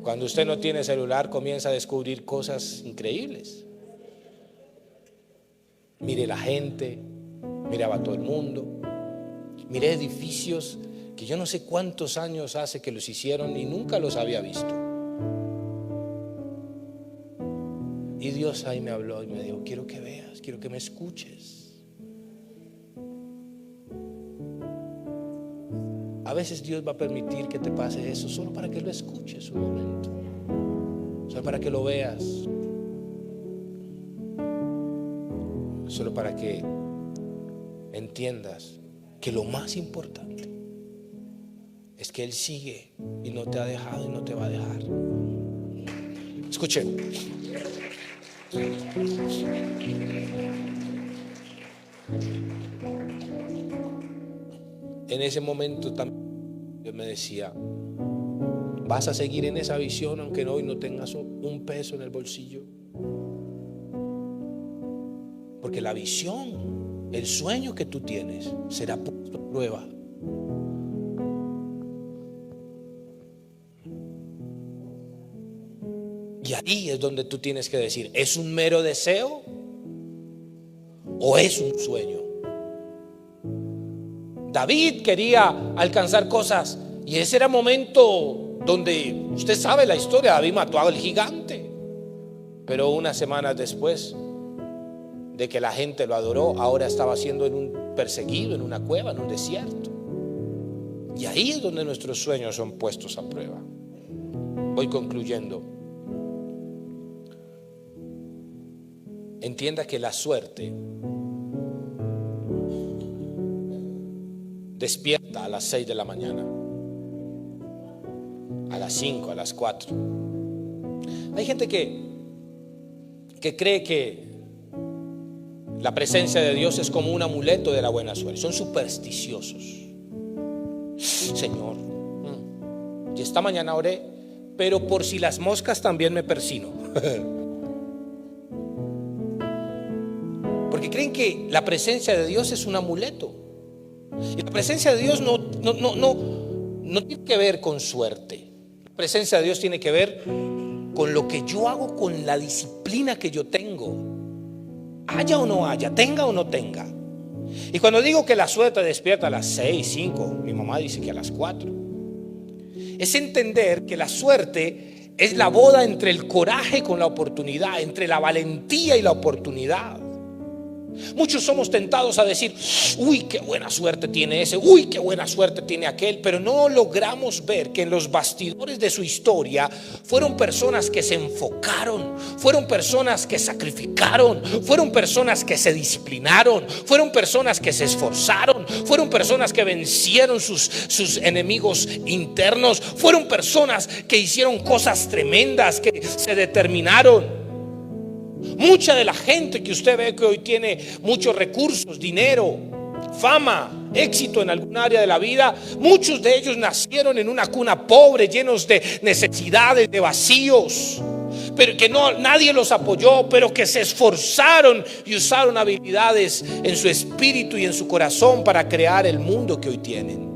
Cuando usted no tiene celular, comienza a descubrir cosas increíbles. Mire la gente, miraba a todo el mundo, miré edificios que yo no sé cuántos años hace que los hicieron y nunca los había visto. Y Dios ahí me habló y me dijo: quiero que veas, quiero que me escuches. A veces Dios va a permitir que te pase eso solo para que lo escuches un momento, solo para que lo veas, solo para que entiendas que lo más importante es que Él sigue y no te ha dejado y no te va a dejar. Escuchen. En ese momento también Dios me decía: vas a seguir en esa visión aunque hoy no tengas un peso en el bolsillo, porque la visión, el sueño que tú tienes será puesto a prueba. Y ahí es donde tú tienes que decir: ¿es un mero deseo o es un sueño? David quería alcanzar cosas y ese era el momento donde, usted sabe la historia, David mató al gigante, pero unas semanas después de que la gente lo adoró, ahora estaba siendo perseguido en una cueva, en un desierto. Y ahí es donde nuestros sueños son puestos a prueba. Voy concluyendo. Entienda que la suerte despierta a las 6 de la mañana, a las 5, a las 4. Hay gente que cree que la presencia de Dios es como un amuleto de la buena suerte. Son supersticiosos. Señor, y esta mañana oré, pero por si las moscas también me persino. Porque creen que la presencia de Dios es un amuleto. Y la presencia de Dios no tiene que ver con suerte. La presencia de Dios tiene que ver con lo que yo hago, con la disciplina que yo tengo, haya o no haya, tenga o no tenga. Y cuando digo que la suerte despierta a las 6, 5, mi mamá dice que a las 4, es entender que la suerte es la boda entre el coraje con la oportunidad, entre la valentía y la oportunidad. Muchos somos tentados a decir: uy, qué buena suerte tiene ese, uy, qué buena suerte tiene aquel, pero no logramos ver que en los bastidores de su historia fueron personas que se enfocaron, fueron personas que sacrificaron, fueron personas que se disciplinaron, fueron personas que se esforzaron, fueron personas que vencieron sus enemigos internos, fueron personas que hicieron cosas tremendas, que se determinaron. Mucha de la gente que usted ve que hoy tiene muchos recursos, dinero, fama, éxito en algún área de la vida, muchos de ellos nacieron en una cuna pobre, llenos de necesidades, de vacíos, pero que nadie los apoyó, pero que se esforzaron y usaron habilidades en su espíritu y en su corazón para crear el mundo que hoy tienen,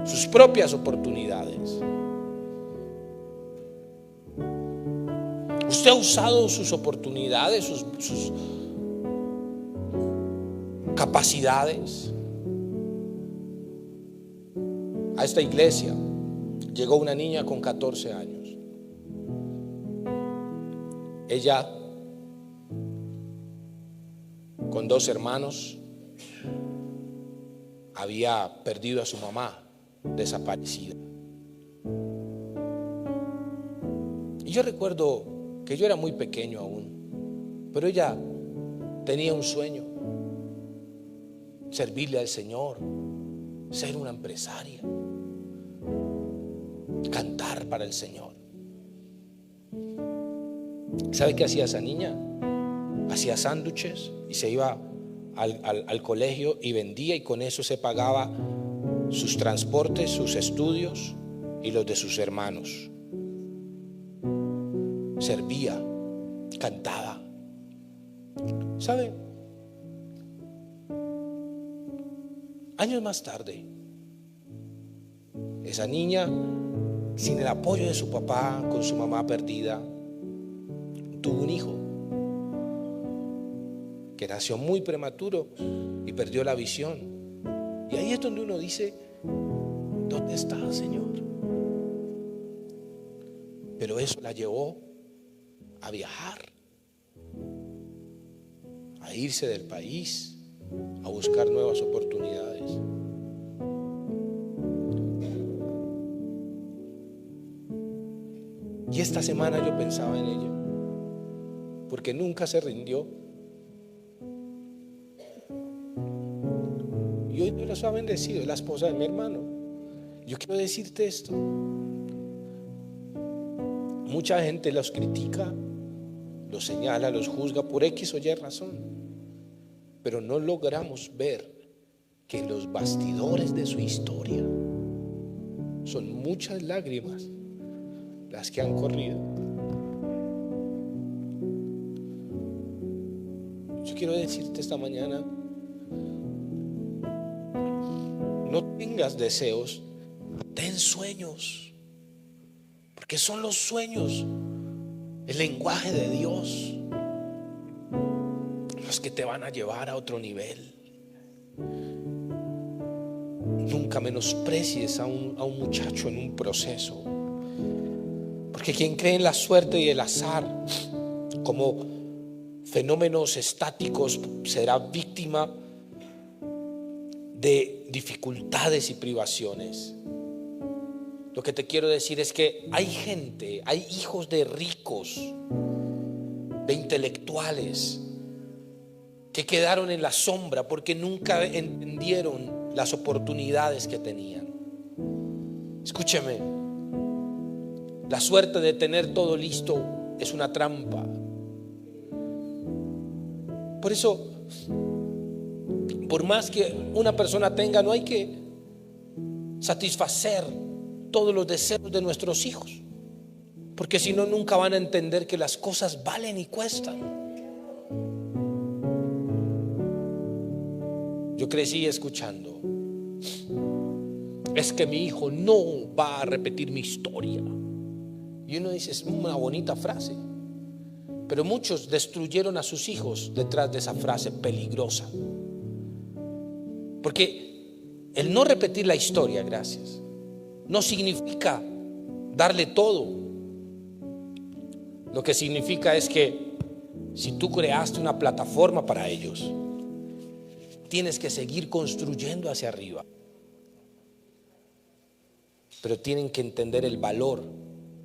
sus propias oportunidades. Usted ha usado sus oportunidades, sus capacidades. A esta iglesia llegó una niña con 14 años. Ella, con 2 hermanos, había perdido a su mamá, desaparecida. Y yo recuerdo que yo era muy pequeño aún, pero ella tenía un sueño: servirle al Señor, ser una empresaria, cantar para el Señor. ¿Sabe qué hacía esa niña? Hacía sándwiches y se iba al colegio y vendía, y con eso se pagaba sus transportes, sus estudios y los de sus hermanos. Servía, cantaba. ¿Sabe? Años más tarde, esa niña, sin el apoyo de su papá, con su mamá perdida, tuvo un hijo que nació muy prematuro y perdió la visión. Y ahí es donde uno dice: ¿dónde está, Señor? Pero eso la llevó a viajar, a irse del país, a buscar nuevas oportunidades. Y esta semana yo pensaba en ella, porque nunca se rindió. Y hoy Dios la ha bendecido, es la esposa de mi hermano. Yo quiero decirte esto: mucha gente los critica, los señala, los juzga por X o Y razón, pero no logramos ver que en los bastidores de su historia son muchas lágrimas las que han corrido. Yo quiero decirte esta mañana: no tengas deseos, ten sueños, porque son los sueños, el lenguaje de Dios, los que te van a llevar a otro nivel. Nunca menosprecies a un muchacho en un proceso, porque quien cree en la suerte y el azar como fenómenos estáticos será víctima de dificultades y privaciones. Lo que te quiero decir es que hay gente, hay hijos de ricos, de intelectuales, que quedaron en la sombra porque nunca entendieron las oportunidades que tenían. Escúcheme, la suerte de tener todo listo es una trampa. Por eso, por más que una persona tenga, no hay que satisfacer todos los deseos de nuestros hijos, porque si no, nunca van a entender que las cosas valen y cuestan. Yo crecí escuchando: es que mi hijo no va a repetir mi historia. Y uno dice: es una bonita frase, pero muchos destruyeron a sus hijos detrás de esa frase peligrosa. Porque el no repetir la historia, gracias, no significa darle todo. Lo que significa es que si tú creaste una plataforma para ellos, tienes que seguir construyendo hacia arriba. Pero tienen que entender el valor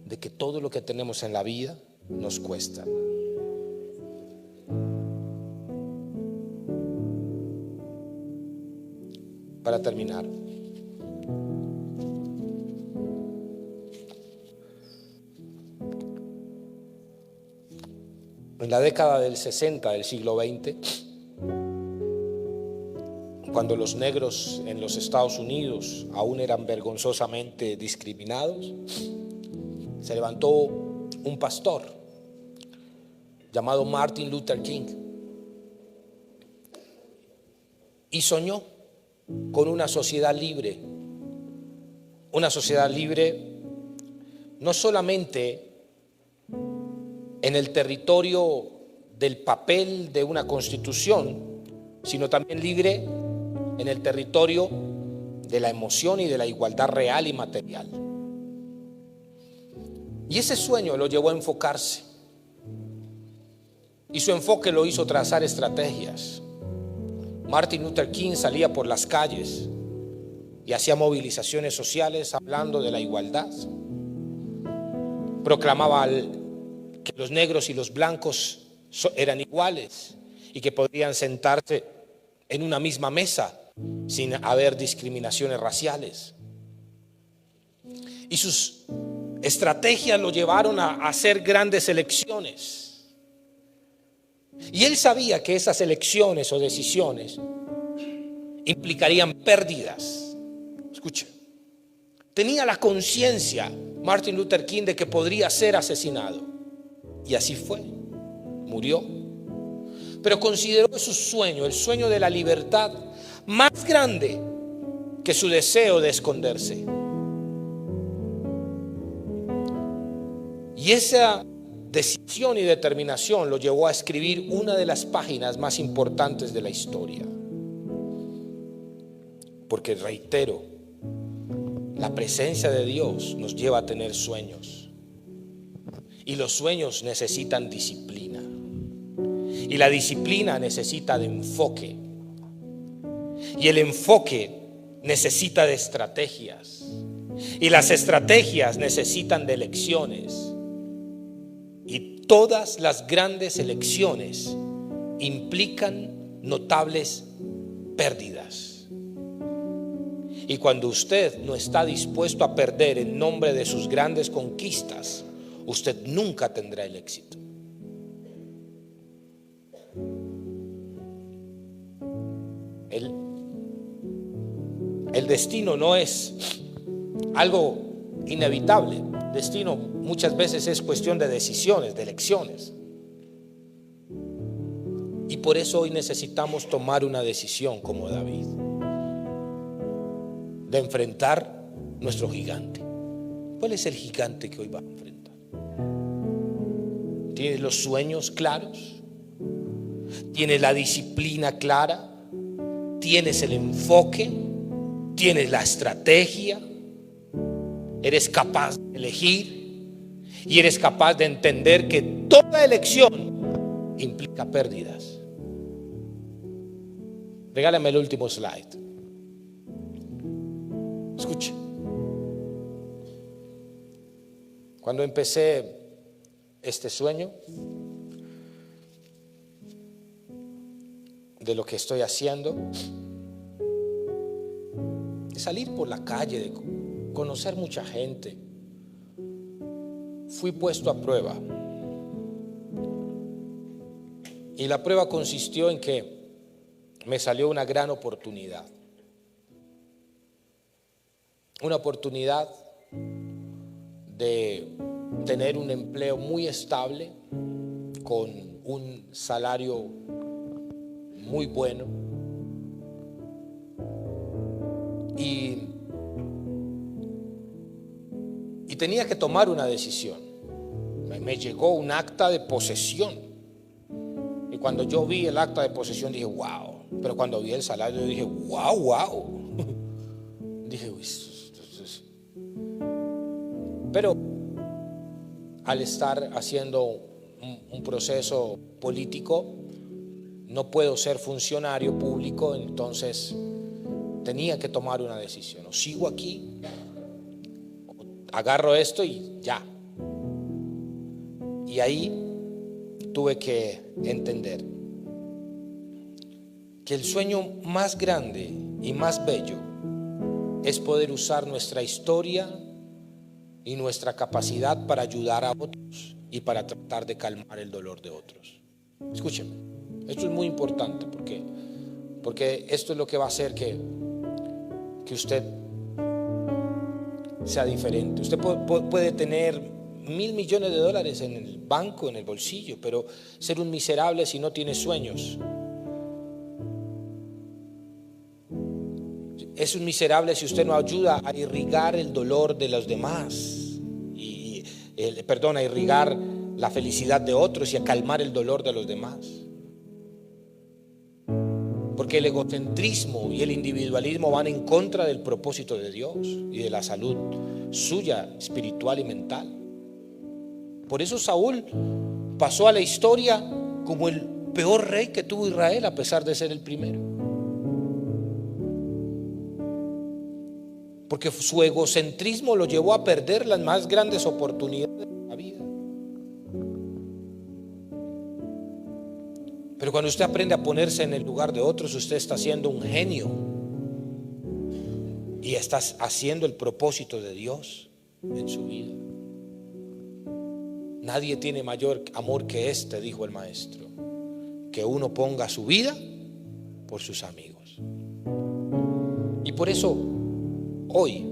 de que todo lo que tenemos en la vida nos cuesta. Para terminar, en la década del 60 del siglo XX, cuando los negros en los Estados Unidos aún eran vergonzosamente discriminados, se levantó un pastor llamado Martin Luther King y soñó con una sociedad libre no solamente en el territorio del papel de una constitución, sino también libre en el territorio de la emoción y de la igualdad real y material. Y ese sueño lo llevó a enfocarse, y su enfoque lo hizo trazar estrategias. Martin Luther King salía por las calles y hacía movilizaciones sociales hablando de la igualdad. Proclamaba que los negros y los blancos eran iguales y que podrían sentarse en una misma mesa sin haber discriminaciones raciales. Y sus estrategias lo llevaron a hacer grandes elecciones. Y él sabía que esas elecciones o decisiones implicarían pérdidas. Escuche, tenía la conciencia Martin Luther King de que podría ser asesinado. Y así fue, murió. Pero consideró su sueño, el sueño de la libertad, más grande que su deseo de esconderse. Y esa decisión y determinación lo llevó a escribir una de las páginas más importantes de la historia. Porque reitero, la presencia de Dios nos lleva a tener sueños. Y los sueños necesitan disciplina. Y la disciplina necesita de enfoque. Y el enfoque necesita de estrategias. Y las estrategias necesitan de elecciones. Y todas las grandes elecciones implican notables pérdidas. Y cuando usted no está dispuesto a perder en nombre de sus grandes conquistas, usted nunca tendrá el éxito. El destino no es algo inevitable. El destino muchas veces es cuestión de decisiones, de elecciones. Y por eso hoy necesitamos tomar una decisión como David, de enfrentar nuestro gigante. ¿Cuál es el gigante que hoy va a enfrentar? ¿Tienes los sueños claros? ¿Tienes la disciplina clara? ¿Tienes el enfoque? ¿Tienes la estrategia? ¿Eres capaz de elegir? Y eres capaz de entender que toda elección implica pérdidas. Regálame el último slide. Escuche. Cuando empecé este sueño de lo que estoy haciendo, de salir por la calle, de conocer mucha gente, fui puesto a prueba. Y la prueba consistió en que me salió una gran oportunidad. Una oportunidad de tener un empleo muy estable, con un salario muy bueno. Y tenía que tomar una decisión. Me llegó un acta de posesión. Y cuando yo vi el acta de posesión dije, wow. Pero cuando vi el salario dije, wow. Dije, uy. Pero al estar haciendo un proceso político, no puedo ser funcionario público, entonces tenía que tomar una decisión. O sigo aquí, o agarro esto y ya. Y ahí tuve que entender que el sueño más grande y más bello es poder usar nuestra historia y nuestra capacidad para ayudar a otros y para tratar de calmar el dolor de otros. Escúcheme, esto es muy importante porque esto es lo que va a hacer que usted sea diferente. Usted puede tener $1,000 millones en el banco, en el bolsillo, pero ser un miserable si no tiene sueños. Es un miserable si usted no ayuda a irrigar el dolor de los demás a irrigar la felicidad de otros y a calmar el dolor de los demás. Porque el egocentrismo y el individualismo van en contra del propósito de Dios y de la salud suya espiritual y mental. Por eso Saúl pasó a la historia como el peor rey que tuvo Israel, a pesar de ser el primero. Porque su egocentrismo lo llevó a perder las más grandes oportunidades de la vida. Pero cuando usted aprende a ponerse en el lugar de otros, usted está siendo un genio y está haciendo el propósito de Dios en su vida. Nadie tiene mayor amor que este, dijo el maestro, que uno ponga su vida por sus amigos. Y por eso Hoy,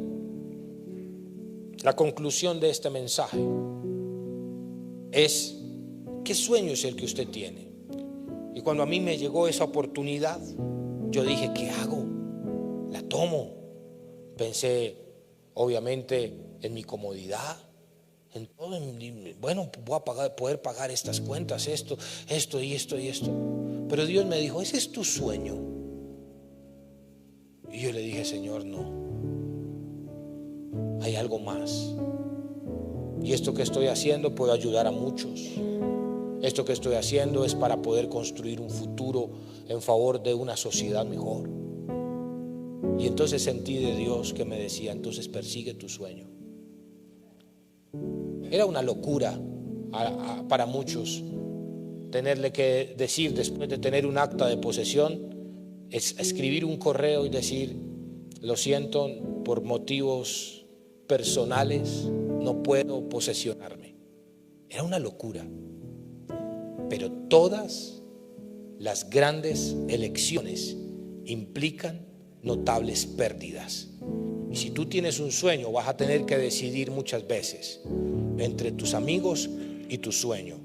la conclusión de este mensaje es: ¿qué sueño es el que usted tiene? Y cuando a mí me llegó esa oportunidad, yo dije, ¿qué hago? La tomo. Pensé, obviamente, en mi comodidad, en todo. Bueno, voy a poder pagar estas cuentas, esto y esto. Pero Dios me dijo, ¿ese es tu sueño? Y yo le dije, Señor, no. Hay algo más. Y esto que estoy haciendo puede ayudar a muchos. Esto que estoy haciendo es para poder construir un futuro en favor de una sociedad mejor. Y entonces sentí de Dios que me decía, entonces persigue tu sueño. Era una locura para muchos tenerle que decir, después de tener un acta de posesión, escribir un correo y decir, lo siento, por motivos personales no puedo posesionarme. Era una locura. Pero todas las grandes elecciones implican notables pérdidas. Y si tú tienes un sueño, vas a tener que decidir muchas veces entre tus amigos y tu sueño,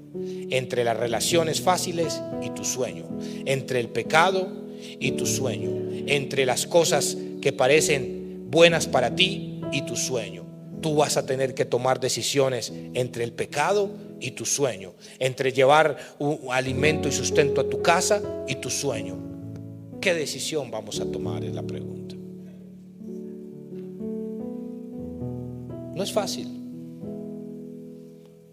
entre las relaciones fáciles y tu sueño, entre el pecado y tu sueño, entre las cosas que parecen buenas para ti y tu sueño. Tú vas a tener que tomar decisiones entre el pecado y tu sueño, entre llevar un alimento y sustento a tu casa y tu sueño. ¿Qué decisión vamos a tomar? Es la pregunta. No es fácil.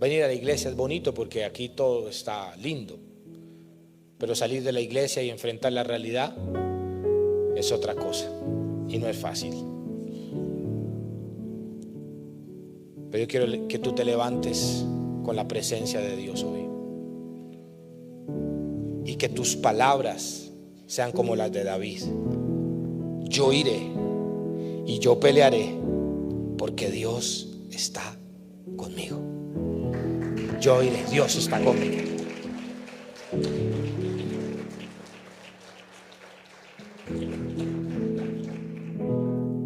Venir a la iglesia es bonito porque aquí todo está lindo, pero salir de la iglesia y enfrentar la realidad es otra cosa y no es fácil. Pero yo quiero que tú te levantes con la presencia de Dios hoy y que tus palabras sean como las de David. Yo iré y yo pelearé porque Dios está conmigo. Yo iré, Dios está conmigo.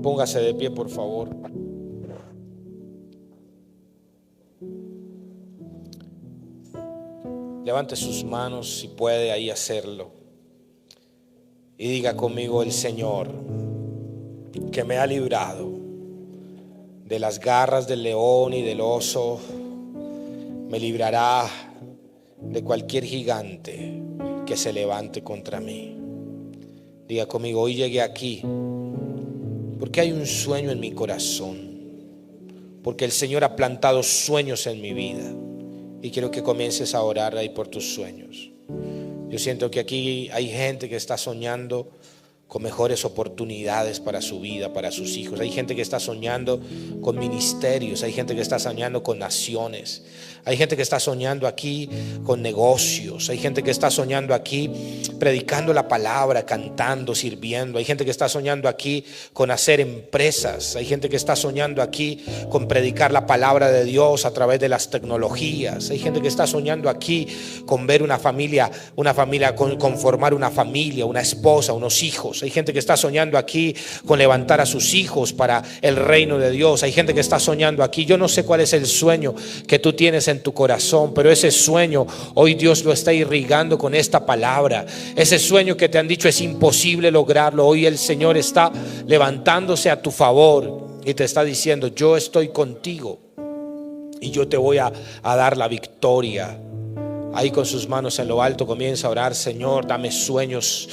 Póngase de pie, por favor. Levante sus manos si puede ahí hacerlo. Y diga conmigo: el Señor que me ha librado de las garras del león y del oso, me librará de cualquier gigante que se levante contra mí. Diga conmigo: hoy llegué aquí porque hay un sueño en mi corazón, porque el Señor ha plantado sueños en mi vida. Y quiero que comiences a orar ahí por tus sueños. Yo siento que aquí hay gente que está soñando con mejores oportunidades para su vida, para sus hijos. Hay gente que está soñando con ministerios. Hay gente que está soñando con naciones. Hay gente que está soñando aquí con negocios. Hay gente que está soñando aquí predicando la palabra, cantando, sirviendo. Hay gente que está soñando aquí con hacer empresas. Hay gente que está soñando aquí con predicar la palabra de Dios a través de las tecnologías. Hay gente que está soñando aquí con ver una familia, con formar una familia, una esposa, unos hijos. Hay gente que está soñando aquí con levantar a sus hijos para el reino de Dios. Hay gente que está soñando aquí. Yo no sé cuál es el sueño que tú tienes en tu corazón, pero ese sueño hoy Dios lo está irrigando con esta palabra. Ese sueño que te han dicho es imposible lograrlo, hoy el Señor está levantándose a tu favor y te está diciendo: yo estoy contigo y yo te voy a dar la victoria. Ahí con sus manos en lo alto comienza a orar: Señor, dame sueños,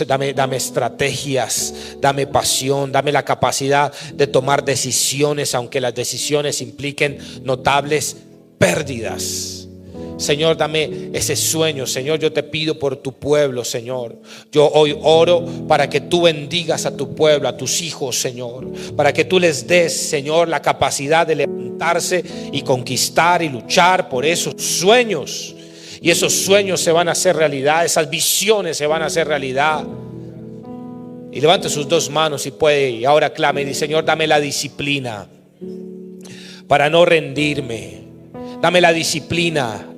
dame estrategias, dame pasión, dame la capacidad de tomar decisiones, aunque las decisiones impliquen notables pérdidas. Señor, dame ese sueño. Señor, yo te pido por tu pueblo, Señor. Yo hoy oro para que tú bendigas a tu pueblo, a tus hijos, Señor, para que tú les des, Señor, la capacidad de levantarse y conquistar y luchar por esos sueños. Y esos sueños se van a hacer realidad, esas visiones se van a hacer realidad. Y levante sus dos manos si puede, y ahora clame y dice: Señor, dame la disciplina para no rendirme. Dame la disciplina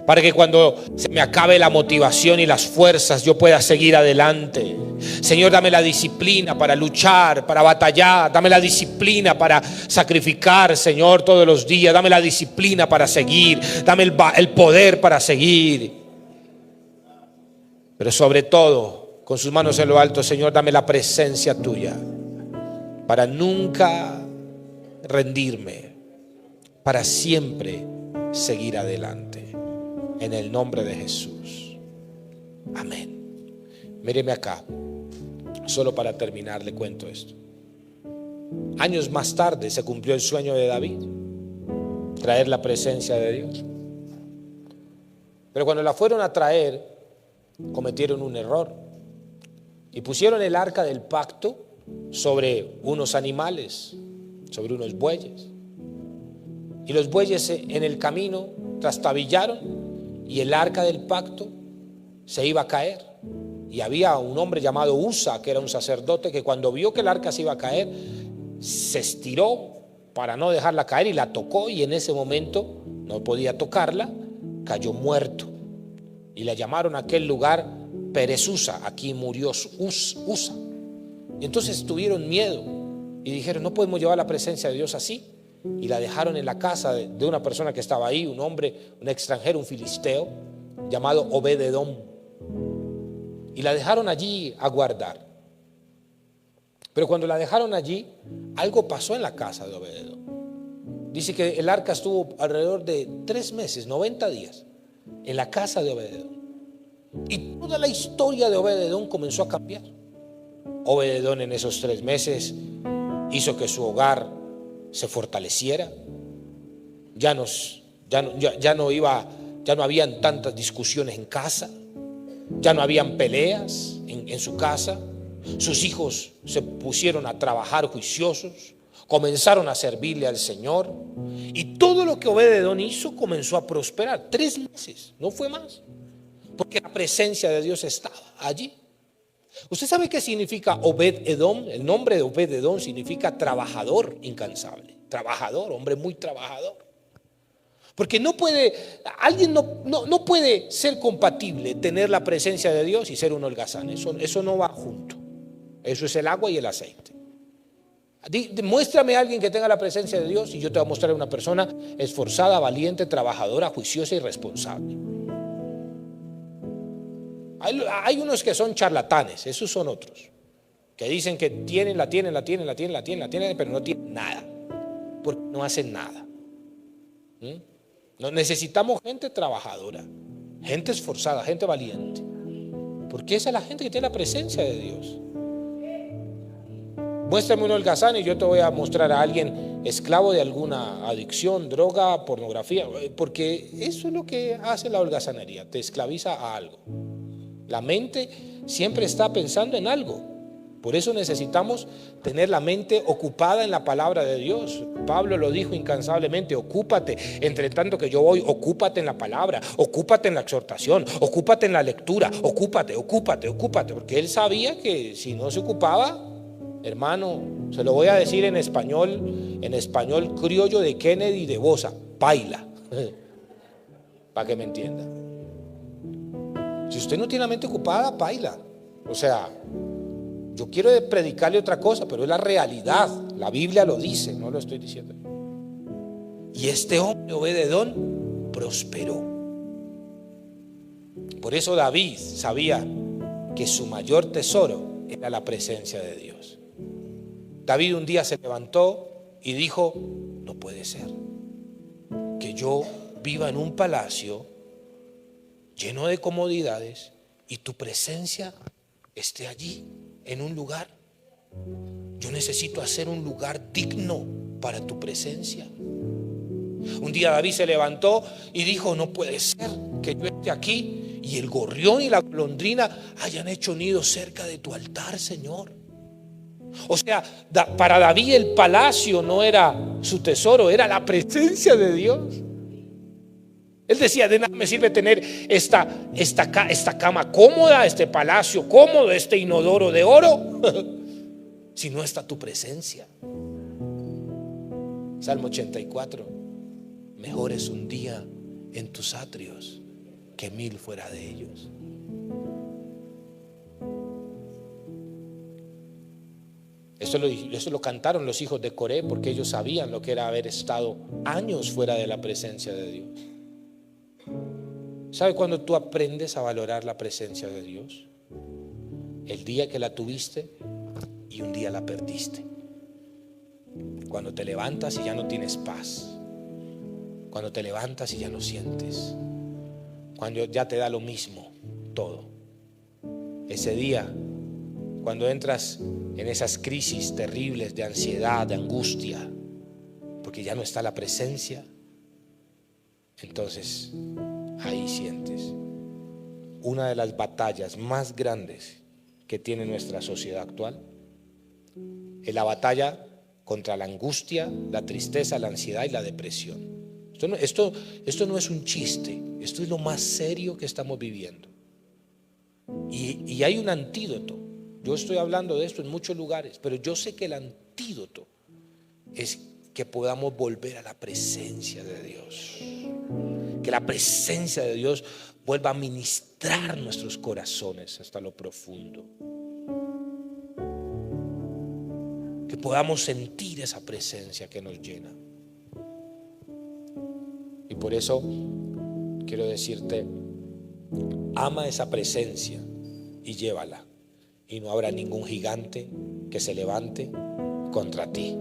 para que cuando se me acabe la motivación y las fuerzas yo pueda seguir adelante. Señor, dame la disciplina para luchar, para batallar. Dame la disciplina para sacrificar, Señor, todos los días. Dame la disciplina para seguir. Dame el poder para seguir. Pero sobre todo, con sus manos en lo alto, Señor, dame la presencia tuya para nunca rendirme, para siempre seguir adelante. En el nombre de Jesús. Amén. Míreme acá. Solo para terminar le cuento esto. Años más tarde se cumplió el sueño de David, traer la presencia de Dios. Pero cuando la fueron a traer, cometieron un error y pusieron el arca del pacto sobre unos animales, sobre unos bueyes. Y los bueyes en el camino trastabillaron y el arca del pacto se iba a caer. Y había un hombre llamado Usa, que era un sacerdote, que cuando vio que el arca se iba a caer, se estiró para no dejarla caer y la tocó, y en ese momento no podía tocarla, cayó muerto. Y le llamaron a aquel lugar Pérez Usa, aquí murió Usa. Y entonces tuvieron miedo y dijeron: no podemos llevar la presencia de Dios así. Y la dejaron en la casa de una persona que estaba ahí, un hombre, un extranjero, un filisteo llamado Obed-Edom. Y la dejaron allí a guardar. Pero cuando la dejaron allí, algo pasó en la casa de Obed-Edom. Dice que el arca estuvo alrededor de 3 meses, 90 días, en la casa de Obed-Edom. Y toda la historia de Obed-Edom comenzó a cambiar. Obed-Edom en esos 3 meses hizo que su hogar se fortaleciera. Ya no habían tantas discusiones en casa, ya no habían peleas en su casa. Sus hijos se pusieron a trabajar juiciosos, comenzaron a servirle al Señor, y todo lo que Obed-Edom hizo comenzó a prosperar. 3 meses, no fue más, porque la presencia de Dios estaba allí. ¿Usted sabe qué significa Obed-Edom? El nombre de Obed-Edom significa trabajador incansable. Trabajador, hombre muy trabajador. Porque alguien no puede ser compatible tener la presencia de Dios y ser un holgazán. Eso no va junto. Eso es el agua y el aceite. Muéstrame a alguien que tenga la presencia de Dios y yo te voy a mostrar a una persona esforzada, valiente, trabajadora, juiciosa y responsable. Hay unos que son charlatanes, esos son otros, que dicen que tienen, pero no tienen nada, porque no hacen nada. Necesitamos gente trabajadora, gente esforzada, gente valiente, porque esa es la gente que tiene la presencia de Dios. Muéstrame un holgazán y yo te voy a mostrar a alguien esclavo de alguna adicción, droga, pornografía, porque eso es lo que hace la holgazanería, te esclaviza a algo. La mente siempre está pensando en algo. Por eso necesitamos tener la mente ocupada en la palabra de Dios. Pablo lo dijo incansablemente: ocúpate, entre tanto que yo voy, ocúpate en la palabra, ocúpate en la exhortación, ocúpate en la lectura, ocúpate, porque él sabía que si no se ocupaba, hermano, se lo voy a decir en español criollo de Kennedy de Bosa, paila, para que me entienda. Si usted no tiene la mente ocupada, paila. O sea, yo quiero predicarle otra cosa, pero es la realidad. La Biblia lo dice, no lo estoy diciendo. Y este hombre, Obed-Edom, prosperó. Por eso David sabía que su mayor tesoro era la presencia de Dios. David un día se levantó y dijo: no puede ser que yo viva en un palacio lleno de comodidades y tu presencia esté allí en un lugar. Yo necesito hacer un lugar digno para tu presencia. Un día David se levantó y dijo: no puede ser que yo esté aquí y el gorrión y la golondrina hayan hecho nido cerca de tu altar, Señor. O sea, para David el palacio no era su tesoro, era la presencia de Dios. Él decía: de nada me sirve tener esta cama cómoda, este palacio cómodo, este inodoro de oro, si no está tu presencia. Salmo 84: mejor es un día en tus atrios que 1000 fuera de ellos. Eso lo cantaron los hijos de Coré, porque ellos sabían lo que era haber estado años fuera de la presencia de Dios. ¿Sabe cuándo tú aprendes a valorar la presencia de Dios? El día que la tuviste y un día la perdiste. Cuando te levantas y ya no tienes paz. Cuando te levantas y ya no sientes. Cuando ya te da lo mismo todo. Ese día, cuando entras en esas crisis terribles de ansiedad, de angustia, porque ya no está la presencia, entonces ahí sientes una de las batallas más grandes que tiene nuestra sociedad actual. Es la batalla contra la angustia, la tristeza, la ansiedad y la depresión. Esto no es un chiste, esto es lo más serio que estamos viviendo. Y hay un antídoto. Yo estoy hablando de esto en muchos lugares, pero yo sé que el antídoto es que podamos volver a la presencia de Dios. Que la presencia de Dios vuelva a ministrar nuestros corazones hasta lo profundo. Que podamos sentir esa presencia que nos llena. Y por eso quiero decirte, ama esa presencia y llévala. Y no habrá ningún gigante que se levante contra ti.